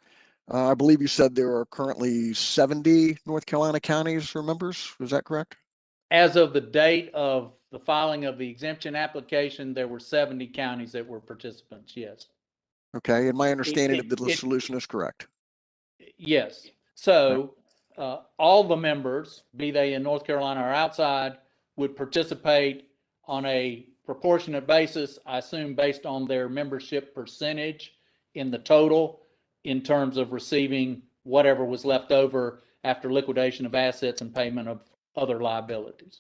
I believe you said there are currently 70 North Carolina counties or members. Is that correct? As of the date of the filing of the exemption application, there were 70 counties that were participants, yes. Okay, and my understanding of the dissolution is correct. Yes. So all the members, be they in North Carolina or outside, would participate on a proportionate basis, I assume based on their membership percentage in the total in terms of receiving whatever was left over after liquidation of assets and payment of other liabilities.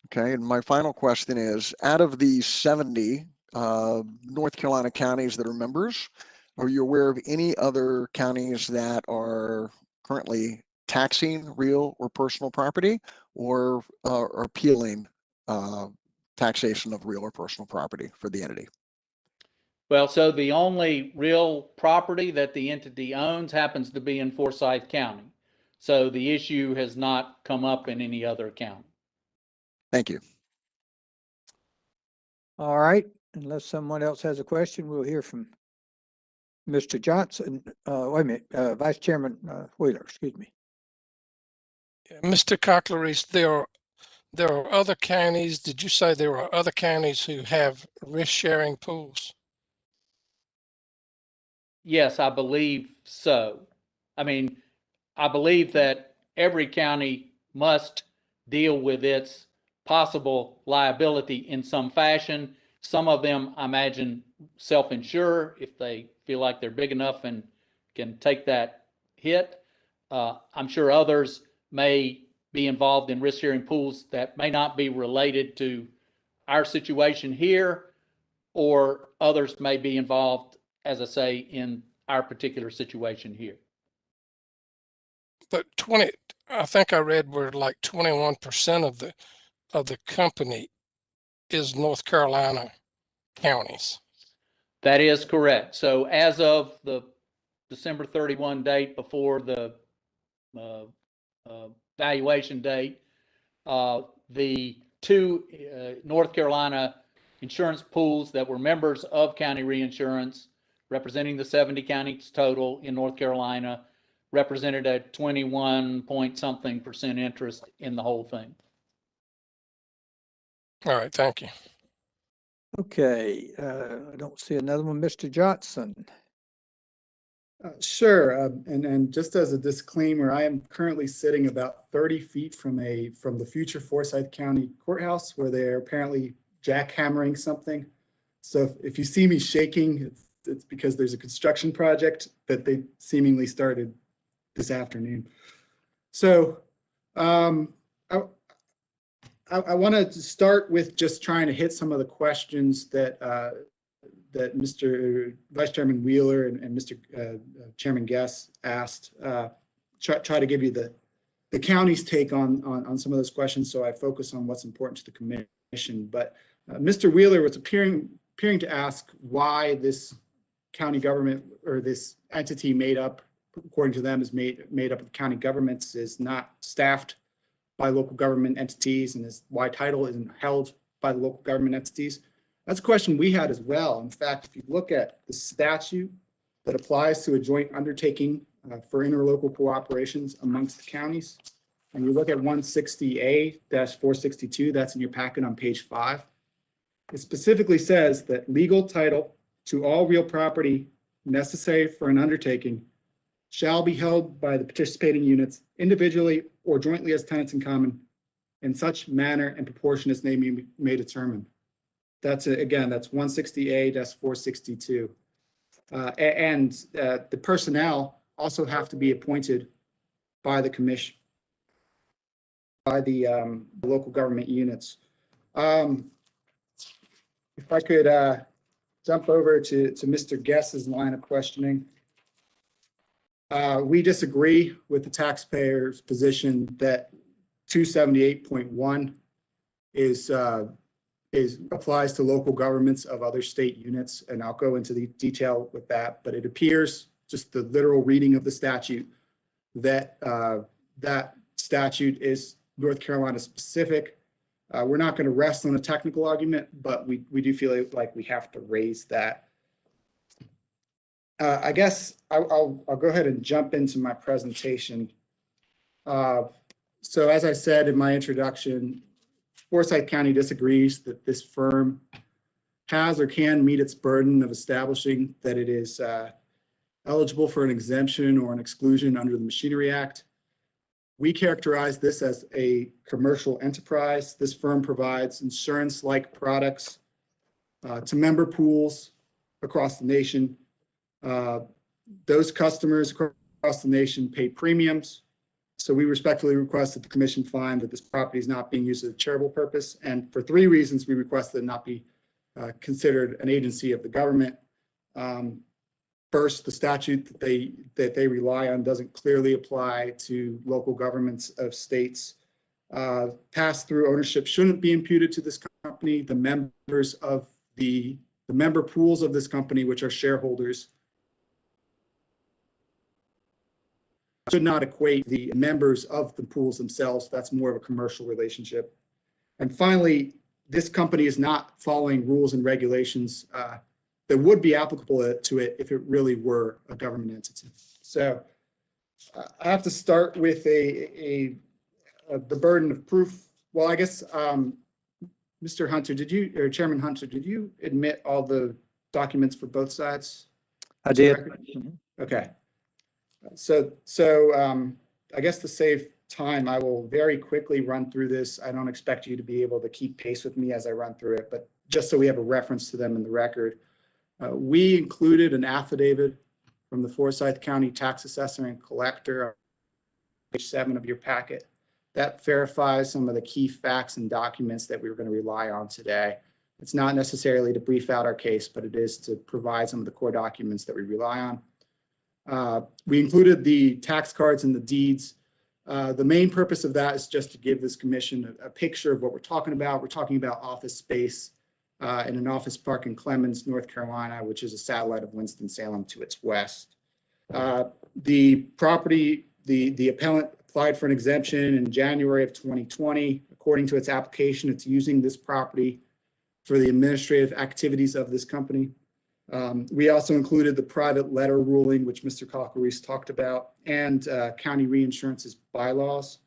Okay, and my final question is, out of the 70 North Carolina counties that are members, are you aware of any other counties that are currently taxing real or personal property or appealing taxation of real or personal property for the entity. Well, so the only real property that the entity owns happens to be in Forsyth County. So the issue has not come up in any other county. Thank you. All right, unless someone else has a question, we'll hear from Mr. Johnson. Wait a minute, Vice Chairman Wheeler, excuse me. Mr. Cocklery, there are other counties. Did you say there are other counties who have risk-sharing pools? Yes, I believe so. I mean, I believe that every county must deal with its possible liability in some fashion. Some of them, I imagine, self-insure if they feel like they're big enough and can take that hit. I'm sure others may be involved in risk-sharing pools that may not be related to our situation here, or others may be involved, as I say, in our particular situation here. But I think I read where like 21% of the company is North Carolina counties. That is correct. So as of the December 31 date before the valuation date, the two North Carolina insurance pools that were members of County Reinsurance, representing the 70 counties total in North Carolina, represented a 21-point-something% interest in the whole thing. All right, thank you. Okay, I don't see another one. Mr. Johnson. Sure, and just as a disclaimer, I am currently sitting about 30 feet from the future Forsyth County Courthouse, where they're apparently jackhammering something. So if you see me shaking, it's because there's a construction project that they seemingly started this afternoon. So I wanted to start with just trying to hit some of the questions that Mr. Vice Chairman Wheeler and Mr. Chairman Guess asked. Try to give you the county's take on some of those questions, so I focus on what's important to the commission. But Mr. Wheeler was appearing to ask why this county government, or this entity made up, according to them, is made up of county governments, is not staffed by local government entities, and why title isn't held by the local government entities. That's a question we had as well. In fact, if you look at the statute that applies to a joint undertaking for interlocal cooperations amongst the counties, and you look at 160A-462, that's in your packet on page 5, it specifically says that legal title to all real property necessary for an undertaking shall be held by the participating units individually or jointly as tenants in common in such manner and proportion as they may determine. That's again, that's 160A-462. And the personnel also have to be appointed by the commission, by the local government units. If I could jump over to Mr. Guess's line of questioning. We disagree with the taxpayer's position that 278.1 applies to local governments of other state units, and I'll go into the detail with that. But it appears, just the literal reading of the statute, that that statute is North Carolina specific. We're not going to rest on a technical argument, but we do feel like we have to raise that. I guess I'll go ahead and jump into my presentation. So as I said in my introduction, Forsyth County disagrees that this firm has or can meet its burden of establishing that it is eligible for an exemption or an exclusion under the Machinery Act. We characterize this as a commercial enterprise. This firm provides insurance-like products to member pools across the nation. Those customers across the nation pay premiums. So we respectfully request that the commission find that this property is not being used as a charitable purpose. And for 3 reasons, we request that it not be considered an agency of the government. First, the statute that they rely on doesn't clearly apply to local governments of states. Pass-through ownership shouldn't be imputed to this company. The members of the member pools of this company, which are shareholders, should not equate the members of the pools themselves. That's more of a commercial relationship. And finally, this company is not following rules and regulations that would be applicable to it if it really were a government entity. So I have to start with the burden of proof. Well, I guess, Mr. Hunter, or Chairman Hunter, did you admit all the documents for both sides? I did. Okay. So I guess to save time, I will very quickly run through this. I don't expect you to be able to keep pace with me as I run through it, but just so we have a reference to them in the record. We included an affidavit from the Forsyth County tax assessor and collector on page 7 of your packet. That verifies some of the key facts and documents that we were going to rely on today. It's not necessarily to brief out our case, but it is to provide some of the core documents that we rely on. We included the tax cards and the deeds. The main purpose of that is just to give this commission a picture of what we're talking about. We're talking about office space in an office park in Clemens, North Carolina, which is a satellite of Winston-Salem to its west. The property, the appellant applied for an exemption in January of 2020. According to its application, it's using this property for the administrative activities of this company. We also included the private letter ruling, which Mr. Cocklereese talked about, and county reinsurance's bylaws.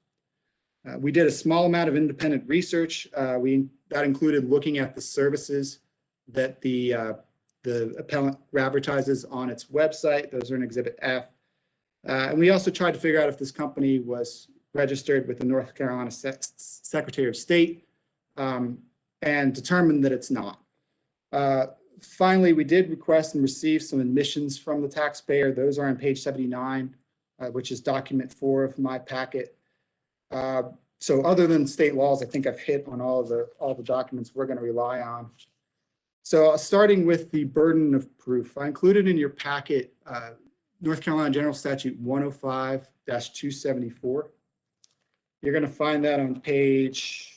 We did a small amount of independent research. That included looking at the services that the appellant advertises on its website. Those are in Exhibit F. And we also tried to figure out if this company was registered with the North Carolina Secretary of State and determined that it's not. Finally, we did request and receive some admissions from the taxpayer. Those are on page 79, which is document 4 of my packet. So other than state laws, I think I've hit on all the documents we're going to rely on. So starting with the burden of proof, I included in your packet North Carolina General Statute 105-274. You're going to find that on page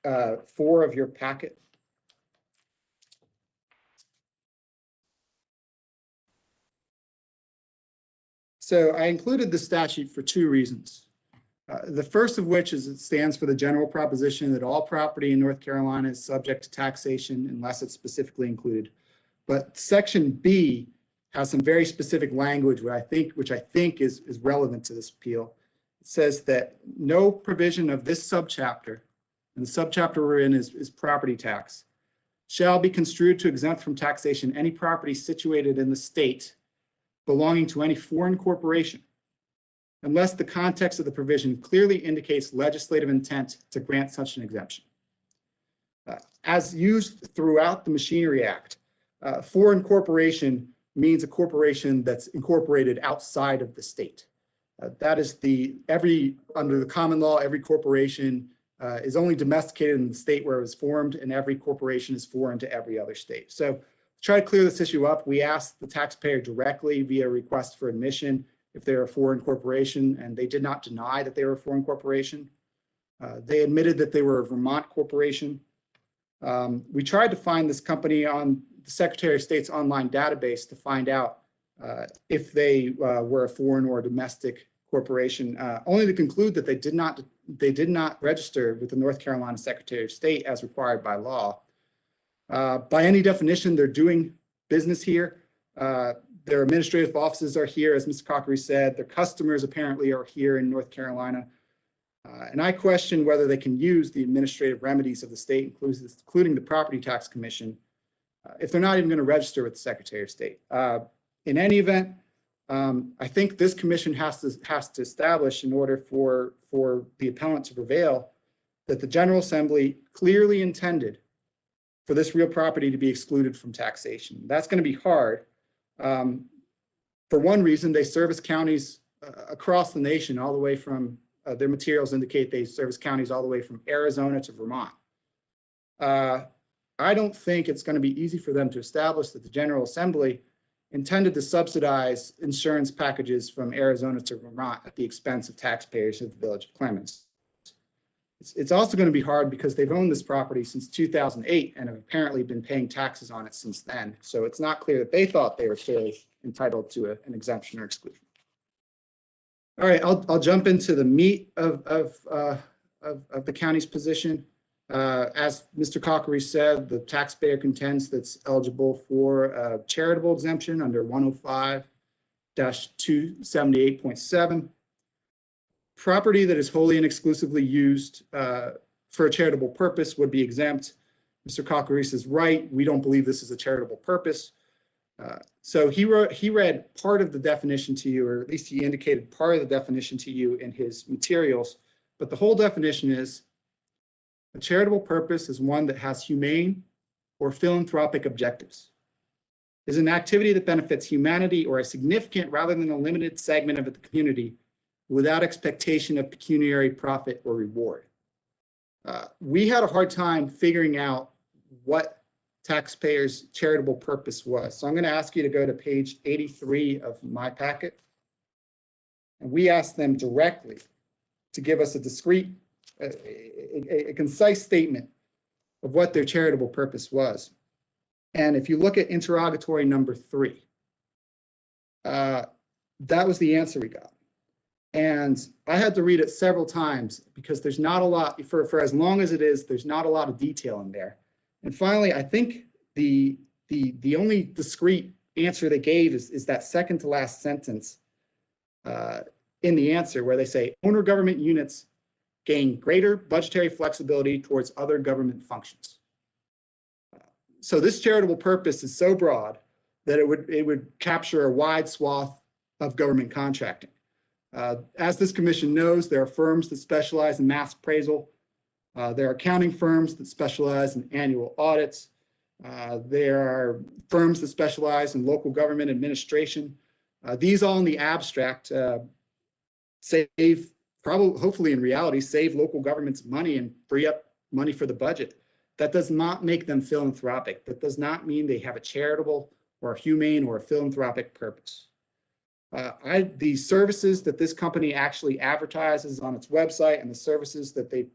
4 of your packet. So I included the statute for 2 reasons. The first of which is it stands for the general proposition that all property in North Carolina is subject to taxation unless it's specifically included. But Section B has some very specific language, which I think is relevant to this appeal. It says that no provision of this subchapter, and the subchapter we're in is property tax, shall be construed to exempt from taxation any property situated in the state belonging to any foreign corporation, unless the context of the provision clearly indicates legislative intent to grant such an exemption. As used throughout the Machinery Act, foreign corporation means a corporation that's incorporated outside of the state. That is under the common law, every corporation is only domesticated in the state where it was formed, and every corporation is foreign to every other state. So to try to clear this issue up, we asked the taxpayer directly via request for admission if they're a foreign corporation, and they did not deny that they were a foreign corporation. They admitted that they were a Vermont corporation. We tried to find this company on the Secretary of State's online database to find out if they were a foreign or a domestic corporation, only to conclude that they did not register with the North Carolina Secretary of State as required by law. By any definition, they're doing business here. Their administrative offices are here, as Mr. Cockery said. Their customers apparently are here in North Carolina. And I question whether they can use the administrative remedies of the state, including the Property Tax Commission, if they're not even going to register with the Secretary of State. In any event, I think this commission has to establish, in order for the appellant to prevail, that the General Assembly clearly intended for this real property to be excluded from taxation. That's going to be hard. For one reason, they service counties across the nation, all the way from, their materials indicate they service counties all the way from Arizona to Vermont. I don't think it's going to be easy for them to establish that the General Assembly intended to subsidize insurance packages from Arizona to Vermont at the expense of taxpayers of the Village of Clemens. It's also going to be hard because they've owned this property since 2008 and have apparently been paying taxes on it since then. So it's not clear that they thought they were fairly entitled to an exemption or exclusion. All right, I'll jump into the meat of the county's position. As Mr. Cockery said, the taxpayer contends that's eligible for a charitable exemption under 105-278.7. Property that is wholly and exclusively used for a charitable purpose would be exempt. Mr. Cockery is right. We don't believe this is a charitable purpose. So he read part of the definition to you, or at least he indicated part of the definition to you in his materials. But the whole definition is a charitable purpose is one that has humane or philanthropic objectives. Is an activity that benefits humanity or a significant rather than a limited segment of the community without expectation of pecuniary profit or reward. We had a hard time figuring out what taxpayers' charitable purpose was. So I'm going to ask you to go to page 83 of my packet. And we asked them directly to give us a discrete, a concise statement of what their charitable purpose was. And if you look at interrogatory number 3, that was the answer we got. And I had to read it several times because there's not a lot, for as long as it is, there's not a lot of detail in there. And finally, I think the only discrete answer they gave is that second to last sentence in the answer where they say owner government units gain greater budgetary flexibility towards other government functions. So this charitable purpose is so broad that it would capture a wide swath of government contracting. As this commission knows, there are firms that specialize in mass appraisal. There are accounting firms that specialize in annual audits. There are firms that specialize in local government administration. These all in the abstract hopefully in reality, save local governments money and free up money for the budget. That does not make them philanthropic. That does not mean they have a charitable or a humane or a philanthropic purpose. The services that this company actually advertises on its website and the services that they've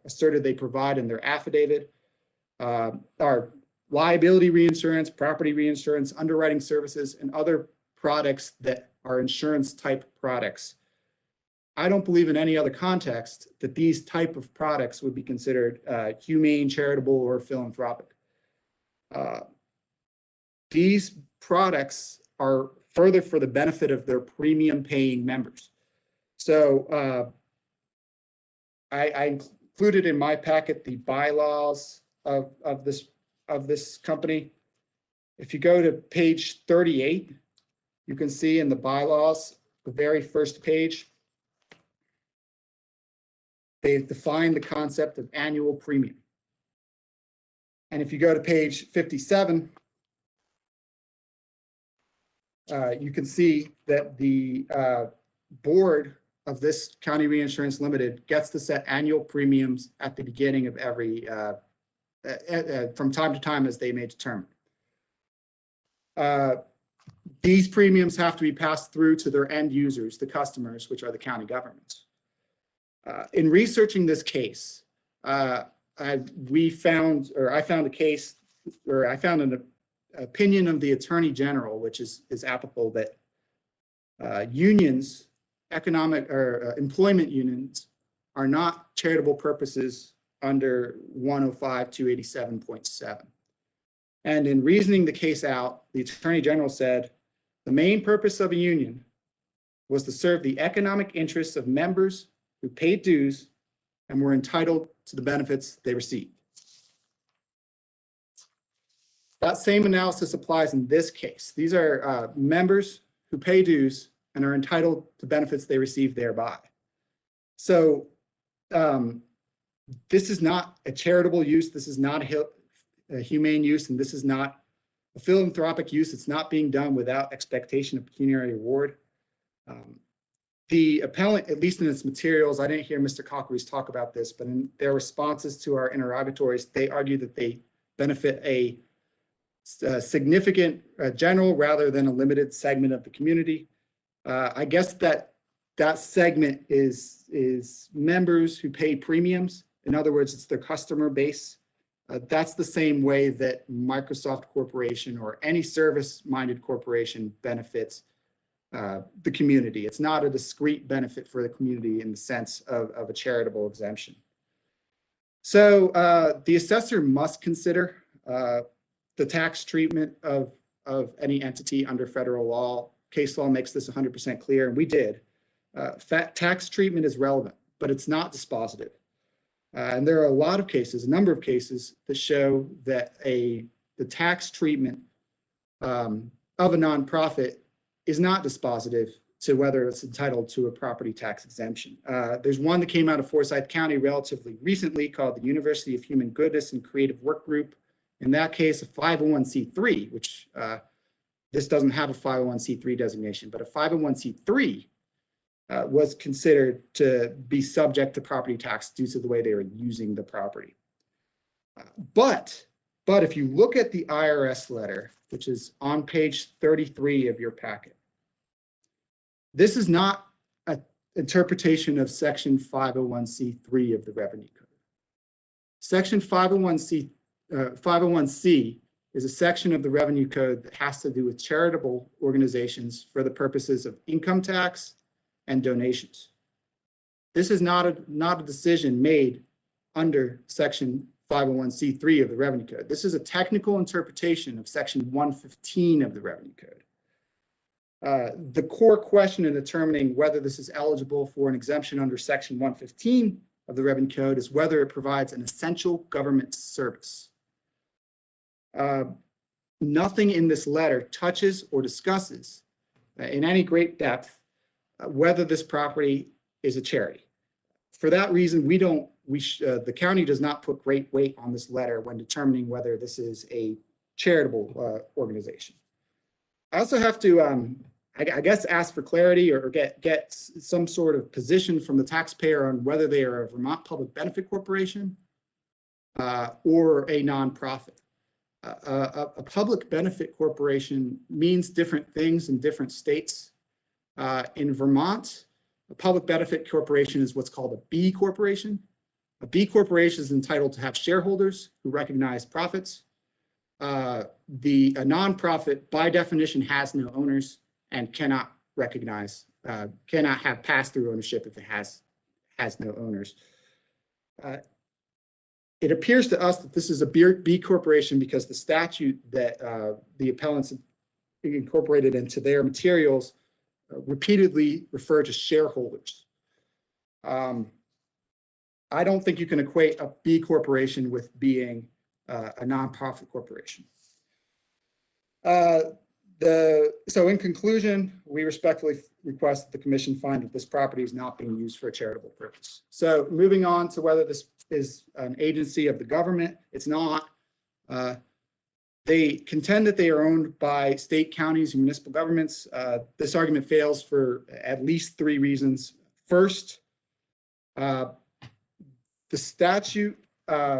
asserted they provide in their affidavit are liability reinsurance, property reinsurance, underwriting services, and other products that are insurance type products. I don't believe in any other context that these type of products would be considered humane, charitable, or philanthropic. These products are further for the benefit of their premium paying members. So I included in my packet the bylaws of this company. If you go to page 38, you can see in the bylaws, the very first page, they've defined the concept of annual premium. And if you go to page 57, you can see that the board of this County Reinsurance Limited gets to set annual premiums at the beginning of every, from time to time as they may determine. These premiums have to be passed through to their end users, the customers, which are the county governments. In researching this case, I found an opinion of the Attorney General, which is applicable, that unions, economic or employment unions, are not charitable purposes under 105-287.7. And in reasoning the case out, the Attorney General said the main purpose of a union was to serve the economic interests of members who paid dues and were entitled to the benefits they received. That same analysis applies in this case. These are members who pay dues and are entitled to benefits they receive thereby. So this is not a charitable use. This is not a humane use, and this is not a philanthropic use. It's not being done without expectation of pecuniary reward. The appellant, at least in its materials, I didn't hear Mr. Cockery's talk about this, but in their responses to our interrogatories, they argue that they benefit a significant general rather than a limited segment of the community. I guess that segment is members who pay premiums. In other words, it's their customer base. That's the same way that Microsoft Corporation or any service-minded corporation benefits the community. It's not a discrete benefit for the community in the sense of a charitable exemption. So the assessor must consider the tax treatment of any entity under federal law. Case law makes this 100% clear, and we did. Tax treatment is relevant, but it's not dispositive. And there are a lot of cases, a number of cases that show that the tax treatment of a nonprofit is not dispositive to whether it's entitled to a property tax exemption. There's one that came out of Forsyth County relatively recently called the University of Human Goodness and Creative Work Group. In that case, a 501c3, which this doesn't have a 501c3 designation, but a 501c3 was considered to be subject to property tax due to the way they were using the property. But if you look at the IRS letter, which is on page 33 of your packet, this is not an interpretation of section 501c3 of the Revenue Code. Section 501c is a section of the Revenue Code that has to do with charitable organizations for the purposes of income tax and donations. This is not a decision made under section 501c3 of the Revenue Code. This is a technical interpretation of section 115 of the Revenue Code. The core question in determining whether this is eligible for an exemption under section 115 of the Revenue Code is whether it provides an essential government service. Nothing in this letter touches or discusses in any great depth whether this property is a charity. For that reason, the county does not put great weight on this letter when determining whether this is a charitable organization. I also have to, I guess, ask for clarity or get some sort of position from the taxpayer on whether they are a Vermont Public Benefit Corporation or a nonprofit. A public benefit corporation means different things in different states. In Vermont, a public benefit corporation is what's called a B corporation. A B corporation is entitled to have shareholders who recognize profits. A nonprofit, by definition, has no owners and cannot have pass-through ownership if it has no owners. It appears to us that this is a B corporation because the statute that the appellants incorporated into their materials repeatedly refer to shareholders. I don't think you can equate a B corporation with being a nonprofit corporation. So in conclusion, we respectfully request that the commission find that this property is not being used for a charitable purpose. So moving on to whether this is an agency of the government, it's not. They contend that they are owned by state, counties, and municipal governments. This argument fails for at least 3 reasons. First, the statute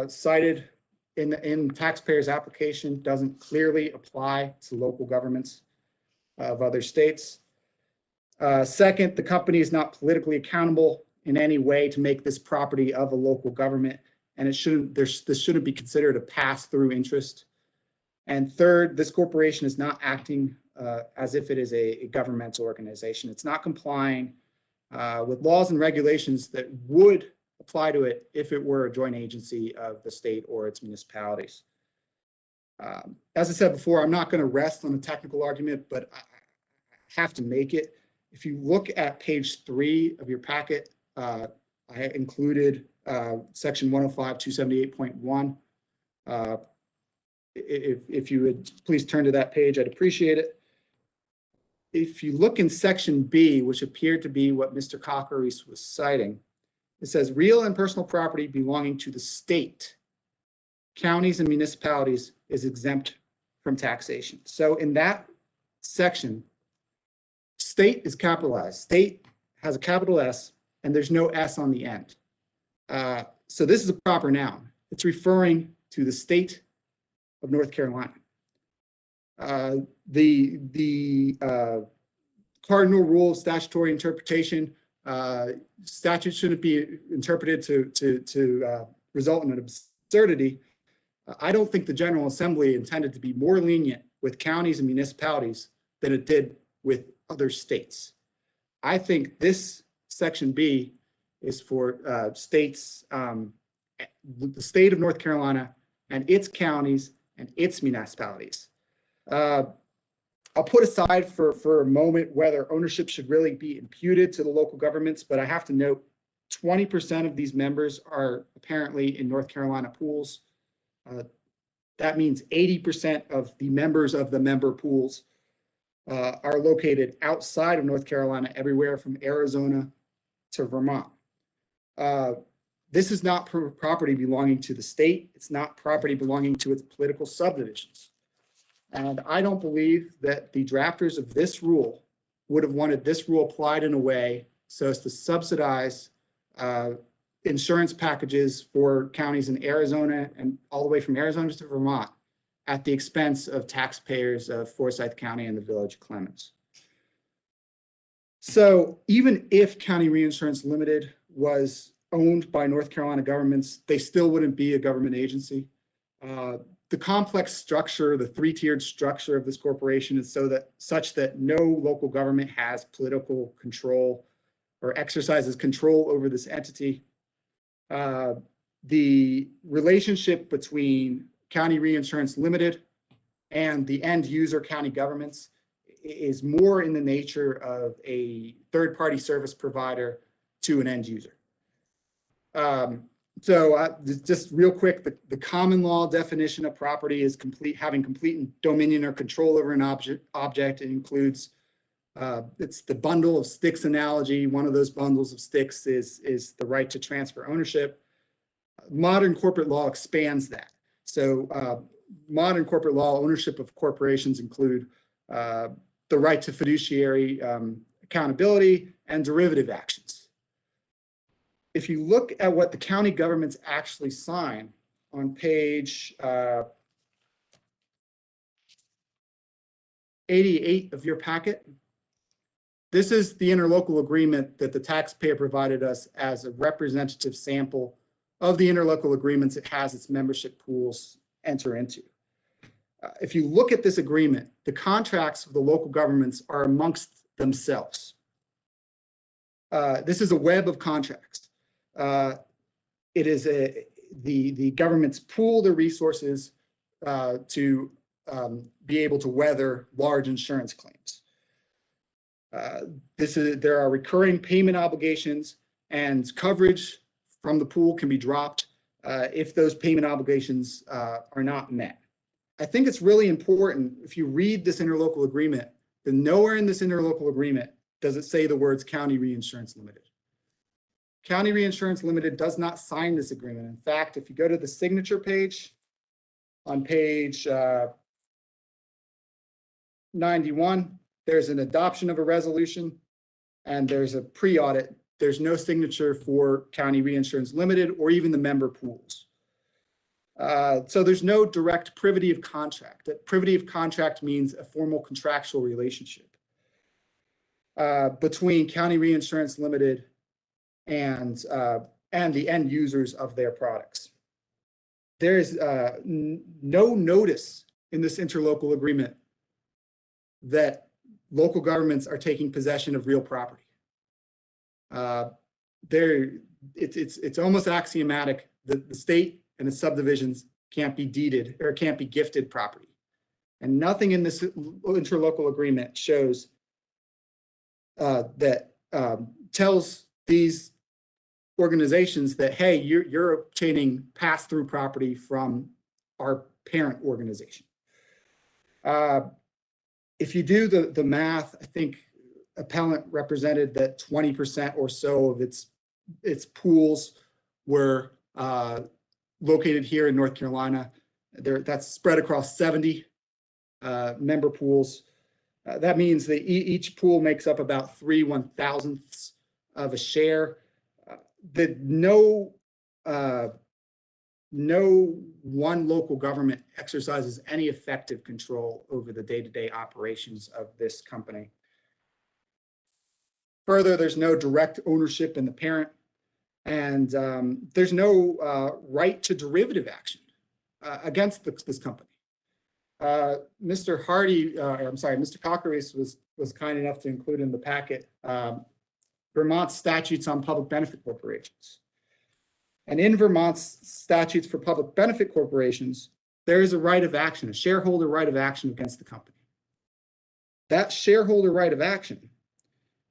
cited in taxpayers' application doesn't clearly apply to local governments of other states. Second, the company is not politically accountable in any way to make this property of a local government, and this shouldn't be considered a pass-through interest. And third, this corporation is not acting as if it is a governmental organization. It's not complying with laws and regulations that would apply to it if it were a joint agency of the state or its municipalities. As I said before, I'm not going to rest on a technical argument, but I have to make it. If you look at page 3 of your packet, I included section 105-278.1. If you would please turn to that page, I'd appreciate it. If you look in section B, which appeared to be what Mr. Cockeries was citing, it says real and personal property belonging to the state, counties, and municipalities is exempt from taxation. So in that section, state is capitalized. State has a capital S, and there's no S on the end. So this is a proper noun. It's referring to the state of North Carolina. The cardinal rule of statutory interpretation, statute shouldn't be interpreted to result in an absurdity. I don't think the General Assembly intended to be more lenient with counties and municipalities than it did with other states. I think this section B is for states, the state of North Carolina and its counties and its municipalities. I'll put aside for a moment whether ownership should really be imputed to the local governments, but I have to note 20% of these members are apparently in North Carolina pools. That means 80% of the members of the member pools are located outside of North Carolina, everywhere from Arizona to Vermont. This is not property belonging to the state. It's not property belonging to its political subdivisions. And I don't believe that the drafters of this rule would have wanted this rule applied in a way so as to subsidize insurance packages for counties in Arizona and all the way from Arizona to Vermont at the expense of taxpayers of Forsyth County and the Village of Clemens. So even if County Reinsurance Limited was owned by North Carolina governments, they still wouldn't be a government agency. The complex structure, the three-tiered structure of this corporation is such that no local government has political control or exercises control over this entity. The relationship between County Reinsurance Limited and the end user county governments is more in the nature of a third-party service provider to an end user. Just real quick, the common law definition of property is having complete dominion or control over an object. It includes, it's the bundle of sticks analogy. One of those bundles of sticks is the right to transfer ownership. Modern corporate law expands that. So modern corporate law ownership of corporations include the right to fiduciary accountability and derivative actions. If you look at what the county governments actually sign on page 88 of your packet, this is the interlocal agreement that the taxpayer provided us as a representative sample of the interlocal agreements it has its membership pools enter into. If you look at this agreement, the contracts of the local governments are amongst themselves. This is a web of contracts. It is the governments pool their resources to be able to weather large insurance claims. There are recurring payment obligations, and coverage from the pool can be dropped if those payment obligations are not met. I think it's really important, if you read this interlocal agreement, that nowhere in this interlocal agreement does it say the words County Reinsurance Limited. County Reinsurance Limited does not sign this agreement. In fact, if you go to the signature page, on page 91, there's an adoption of a resolution and there's a pre-audit. There's no signature for County Reinsurance Limited or even the member pools. So there's no direct privity of contract. That privity of contract means a formal contractual relationship between County Reinsurance Limited and the end users of their products. There is no notice in this interlocal agreement that local governments are taking possession of real property. It's almost axiomatic that the state and its subdivisions can't be deeded or can't be gifted property. And nothing in this interlocal agreement shows that tells these organizations that, hey, you're obtaining pass-through property from our parent organization. If you do the math, I think appellant represented that 20% or so of its pools were located here in North Carolina. That's spread across 70 member pools. That means that each pool makes up about 3/1000ths of a share. No no one local government exercises any effective control over the day-to-day operations of this company. Further, there's no direct ownership in the parent, and there's no right to derivative action against this company. Mr. Hardy, I'm sorry, Mr. Cockeries was kind enough to include in the packet Vermont's statutes on public benefit corporations. And in Vermont's statutes for public benefit corporations, there is a right of action, a shareholder right of action against the company. That shareholder right of action,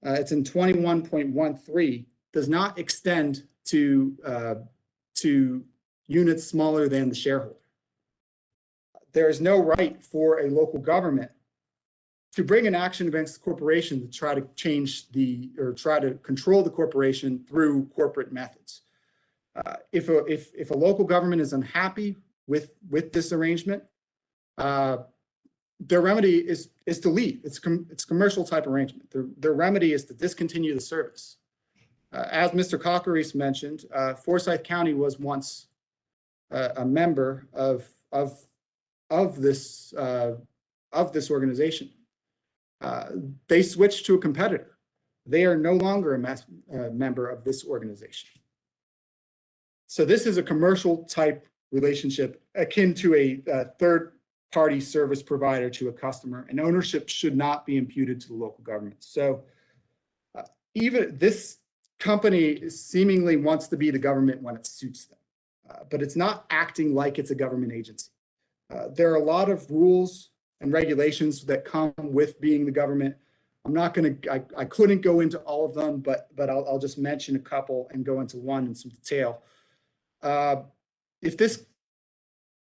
it's in 21.13, does not extend to units smaller than the shareholder. There is no right for a local government to bring an action against the corporation to try to change or try to control the corporation through corporate methods. If a local government is unhappy with this arrangement, their remedy is to leave. It's a commercial type arrangement. Their remedy is to discontinue the service. As Mr. Cockeries mentioned, Forsyth County was once a member of this organization. They switched to a competitor. They are no longer a member of this organization. So this is a commercial type relationship akin to a third-party service provider to a customer, and ownership should not be imputed to the local government. So even this company seemingly wants to be the government when it suits them, but it's not acting like it's a government agency. There are a lot of rules and regulations that come with being the government. I'm not going to, I couldn't go into all of them, but I'll just mention a couple and go into one in some detail. If this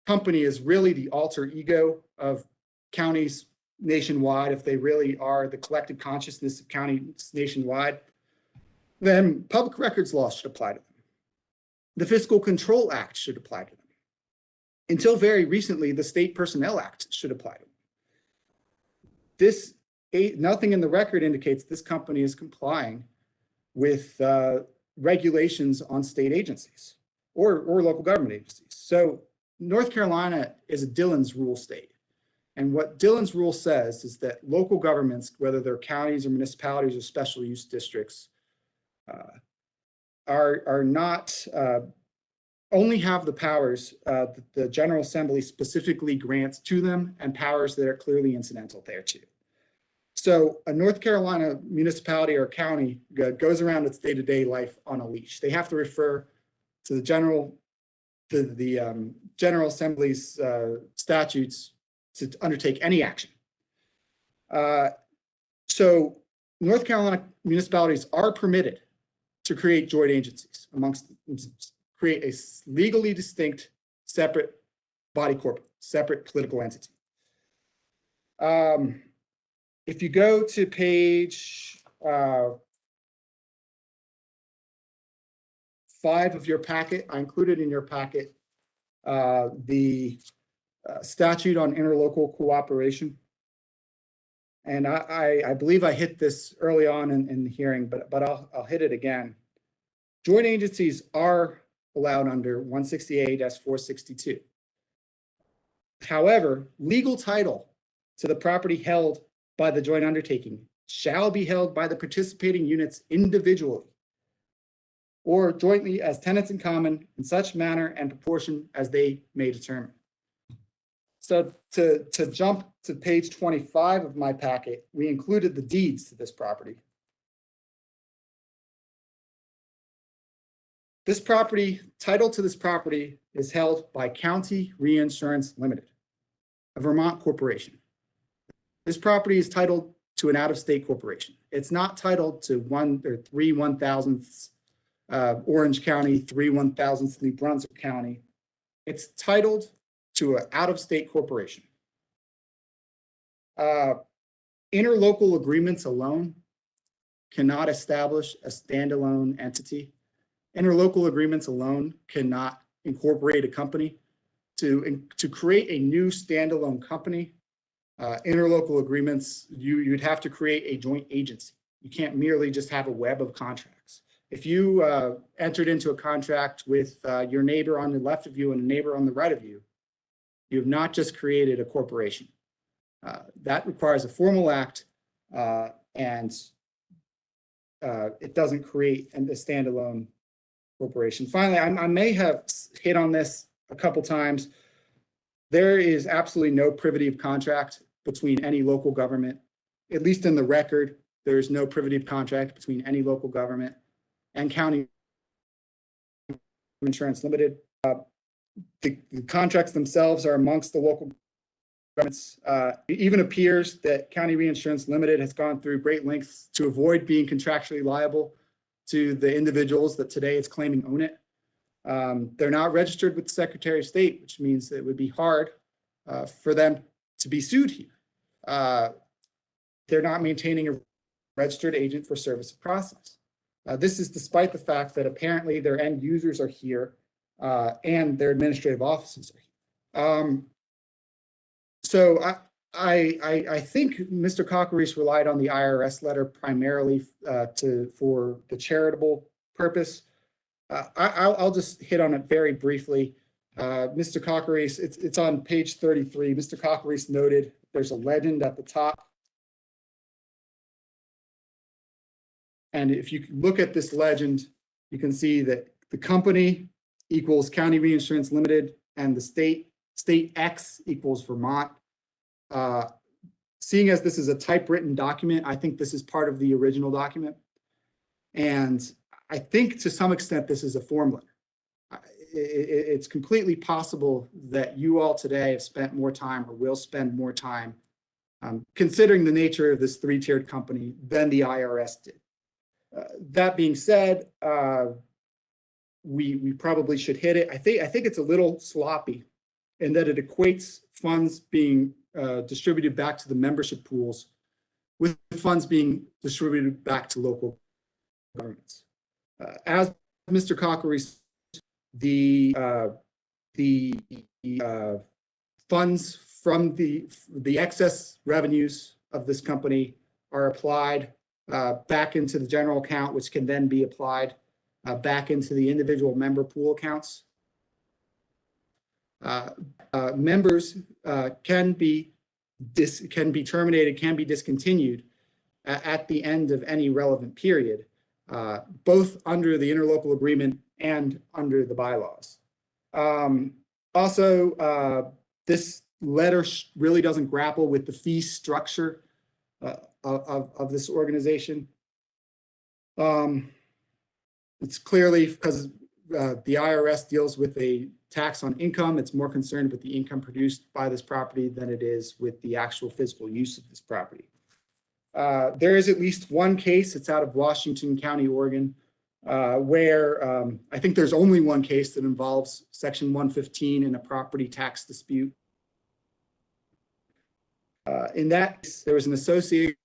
company is really the alter ego of counties nationwide, if they really are the collective consciousness of counties nationwide, then public records laws should apply to them. The Fiscal Control Act should apply to them. Until very recently, the State Personnel Act should apply to them. Nothing in the record indicates this company is complying with regulations on state agencies or local government agencies. So North Carolina is a Dillon's rule state. And what Dillon's rule says is that local governments, whether they're counties or municipalities or special use districts, are not only have the powers that the General Assembly specifically grants to them and powers that are clearly incidental thereto. So a North Carolina municipality or county goes around its day-to-day life on a leash. They have to refer to the General Assembly's statutes to undertake any action. So North Carolina municipalities are permitted to create joint agencies create a legally distinct, separate body corporate, separate political entity. If you go to page 5 of your packet, I included in your packet the statute on interlocal cooperation. And I believe I hit this early on in the hearing, but I'll hit it again. Joint agencies are allowed under 168-462. However, legal title to the property held by the joint undertaking shall be held by the participating units individually or jointly as tenants in common in such manner and proportion as they may determine. So to jump to page 25 of my packet, we included the deeds to this property. This property, title to this property is held by County Reinsurance Limited, a Vermont corporation. This property is titled to an out-of-state corporation. It's not titled to 1 or 3 1,000ths Orange County, 3 1,000ths New Brunswick County. It's titled to an out-of-state corporation. Interlocal agreements alone cannot establish a standalone entity. Interlocal agreements alone cannot incorporate a company. To create a new standalone company, interlocal agreements, you'd have to create a joint agency. You can't merely just have a web of contracts. If you entered into a contract with your neighbor on the left of you and a neighbor on the right of you, you have not just created a corporation. That requires a formal act, and it doesn't create a standalone corporation. Finally, I may have hit on this a couple times. There is absolutely no privity of contract between any local government, at least in the record. There is no privity of contract between any local government and County Reinsurance Limited. The contracts themselves are amongst the local governments. It even appears that County Reinsurance Limited has gone through great lengths to avoid being contractually liable to the individuals that today it's claiming own it. They're not registered with the Secretary of State, which means that it would be hard for them to be sued here. They're not maintaining a registered agent for service of process. This is despite the fact that apparently their end users are here and their administrative offices are here. So I think Mr. Cockeries relied on the IRS letter primarily for the charitable purpose. I'll just hit on it very briefly. Mr. Cockeries, it's on page 33. Mr. Cockeries noted there's a legend at the top. And if you look at this legend, you can see that the company equals County Reinsurance Limited and the state X equals Vermont. Seeing as this is a typewritten document, I think this is part of the original document. And I think to some extent, this is a form letter. It's completely possible that you all today have spent more time or will spend more time considering the nature of this three-tiered company than the IRS did. That being said, we probably should hit it. I think it's a little sloppy in that it equates funds being distributed back to the membership pools with funds being distributed back to local governments. As Mr. Cockeries, the funds from the excess revenues of this company are applied back into the general account, which can then be applied back into the individual member pool accounts. Members can be terminated, can be discontinued at the end of any relevant period, both under the interlocal agreement and under the bylaws. Also, this letter really doesn't grapple with the fee structure of this organization. It's clearly because the IRS deals with a tax on income. It's more concerned with the income produced by this property than it is with the actual physical use of this property. There is at least one case, it's out of Washington County, Oregon, where I think there's only one case that involves Section 115 in a property tax dispute. In that case, there was an association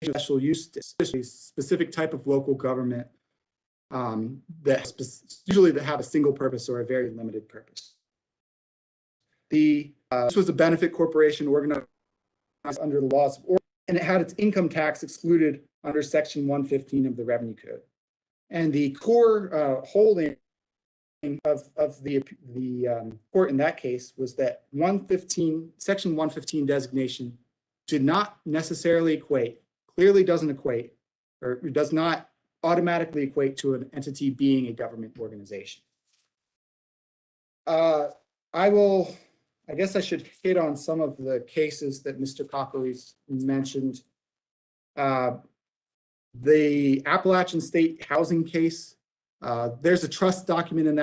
special use, a specific type of local government that usually that have a single purpose or a very limited purpose. This was a benefit corporation organized under the laws of Oregon, and it had its income tax excluded under Section 115 of the Revenue Code. And the core holding of the court in that case was that Section 115 designation did not necessarily equate, clearly doesn't equate, or does not automatically equate to an entity being a government organization. I guess I should hit on some of the cases that Mr. Cockeries mentioned. The Appalachian State housing case, there's a trust document in that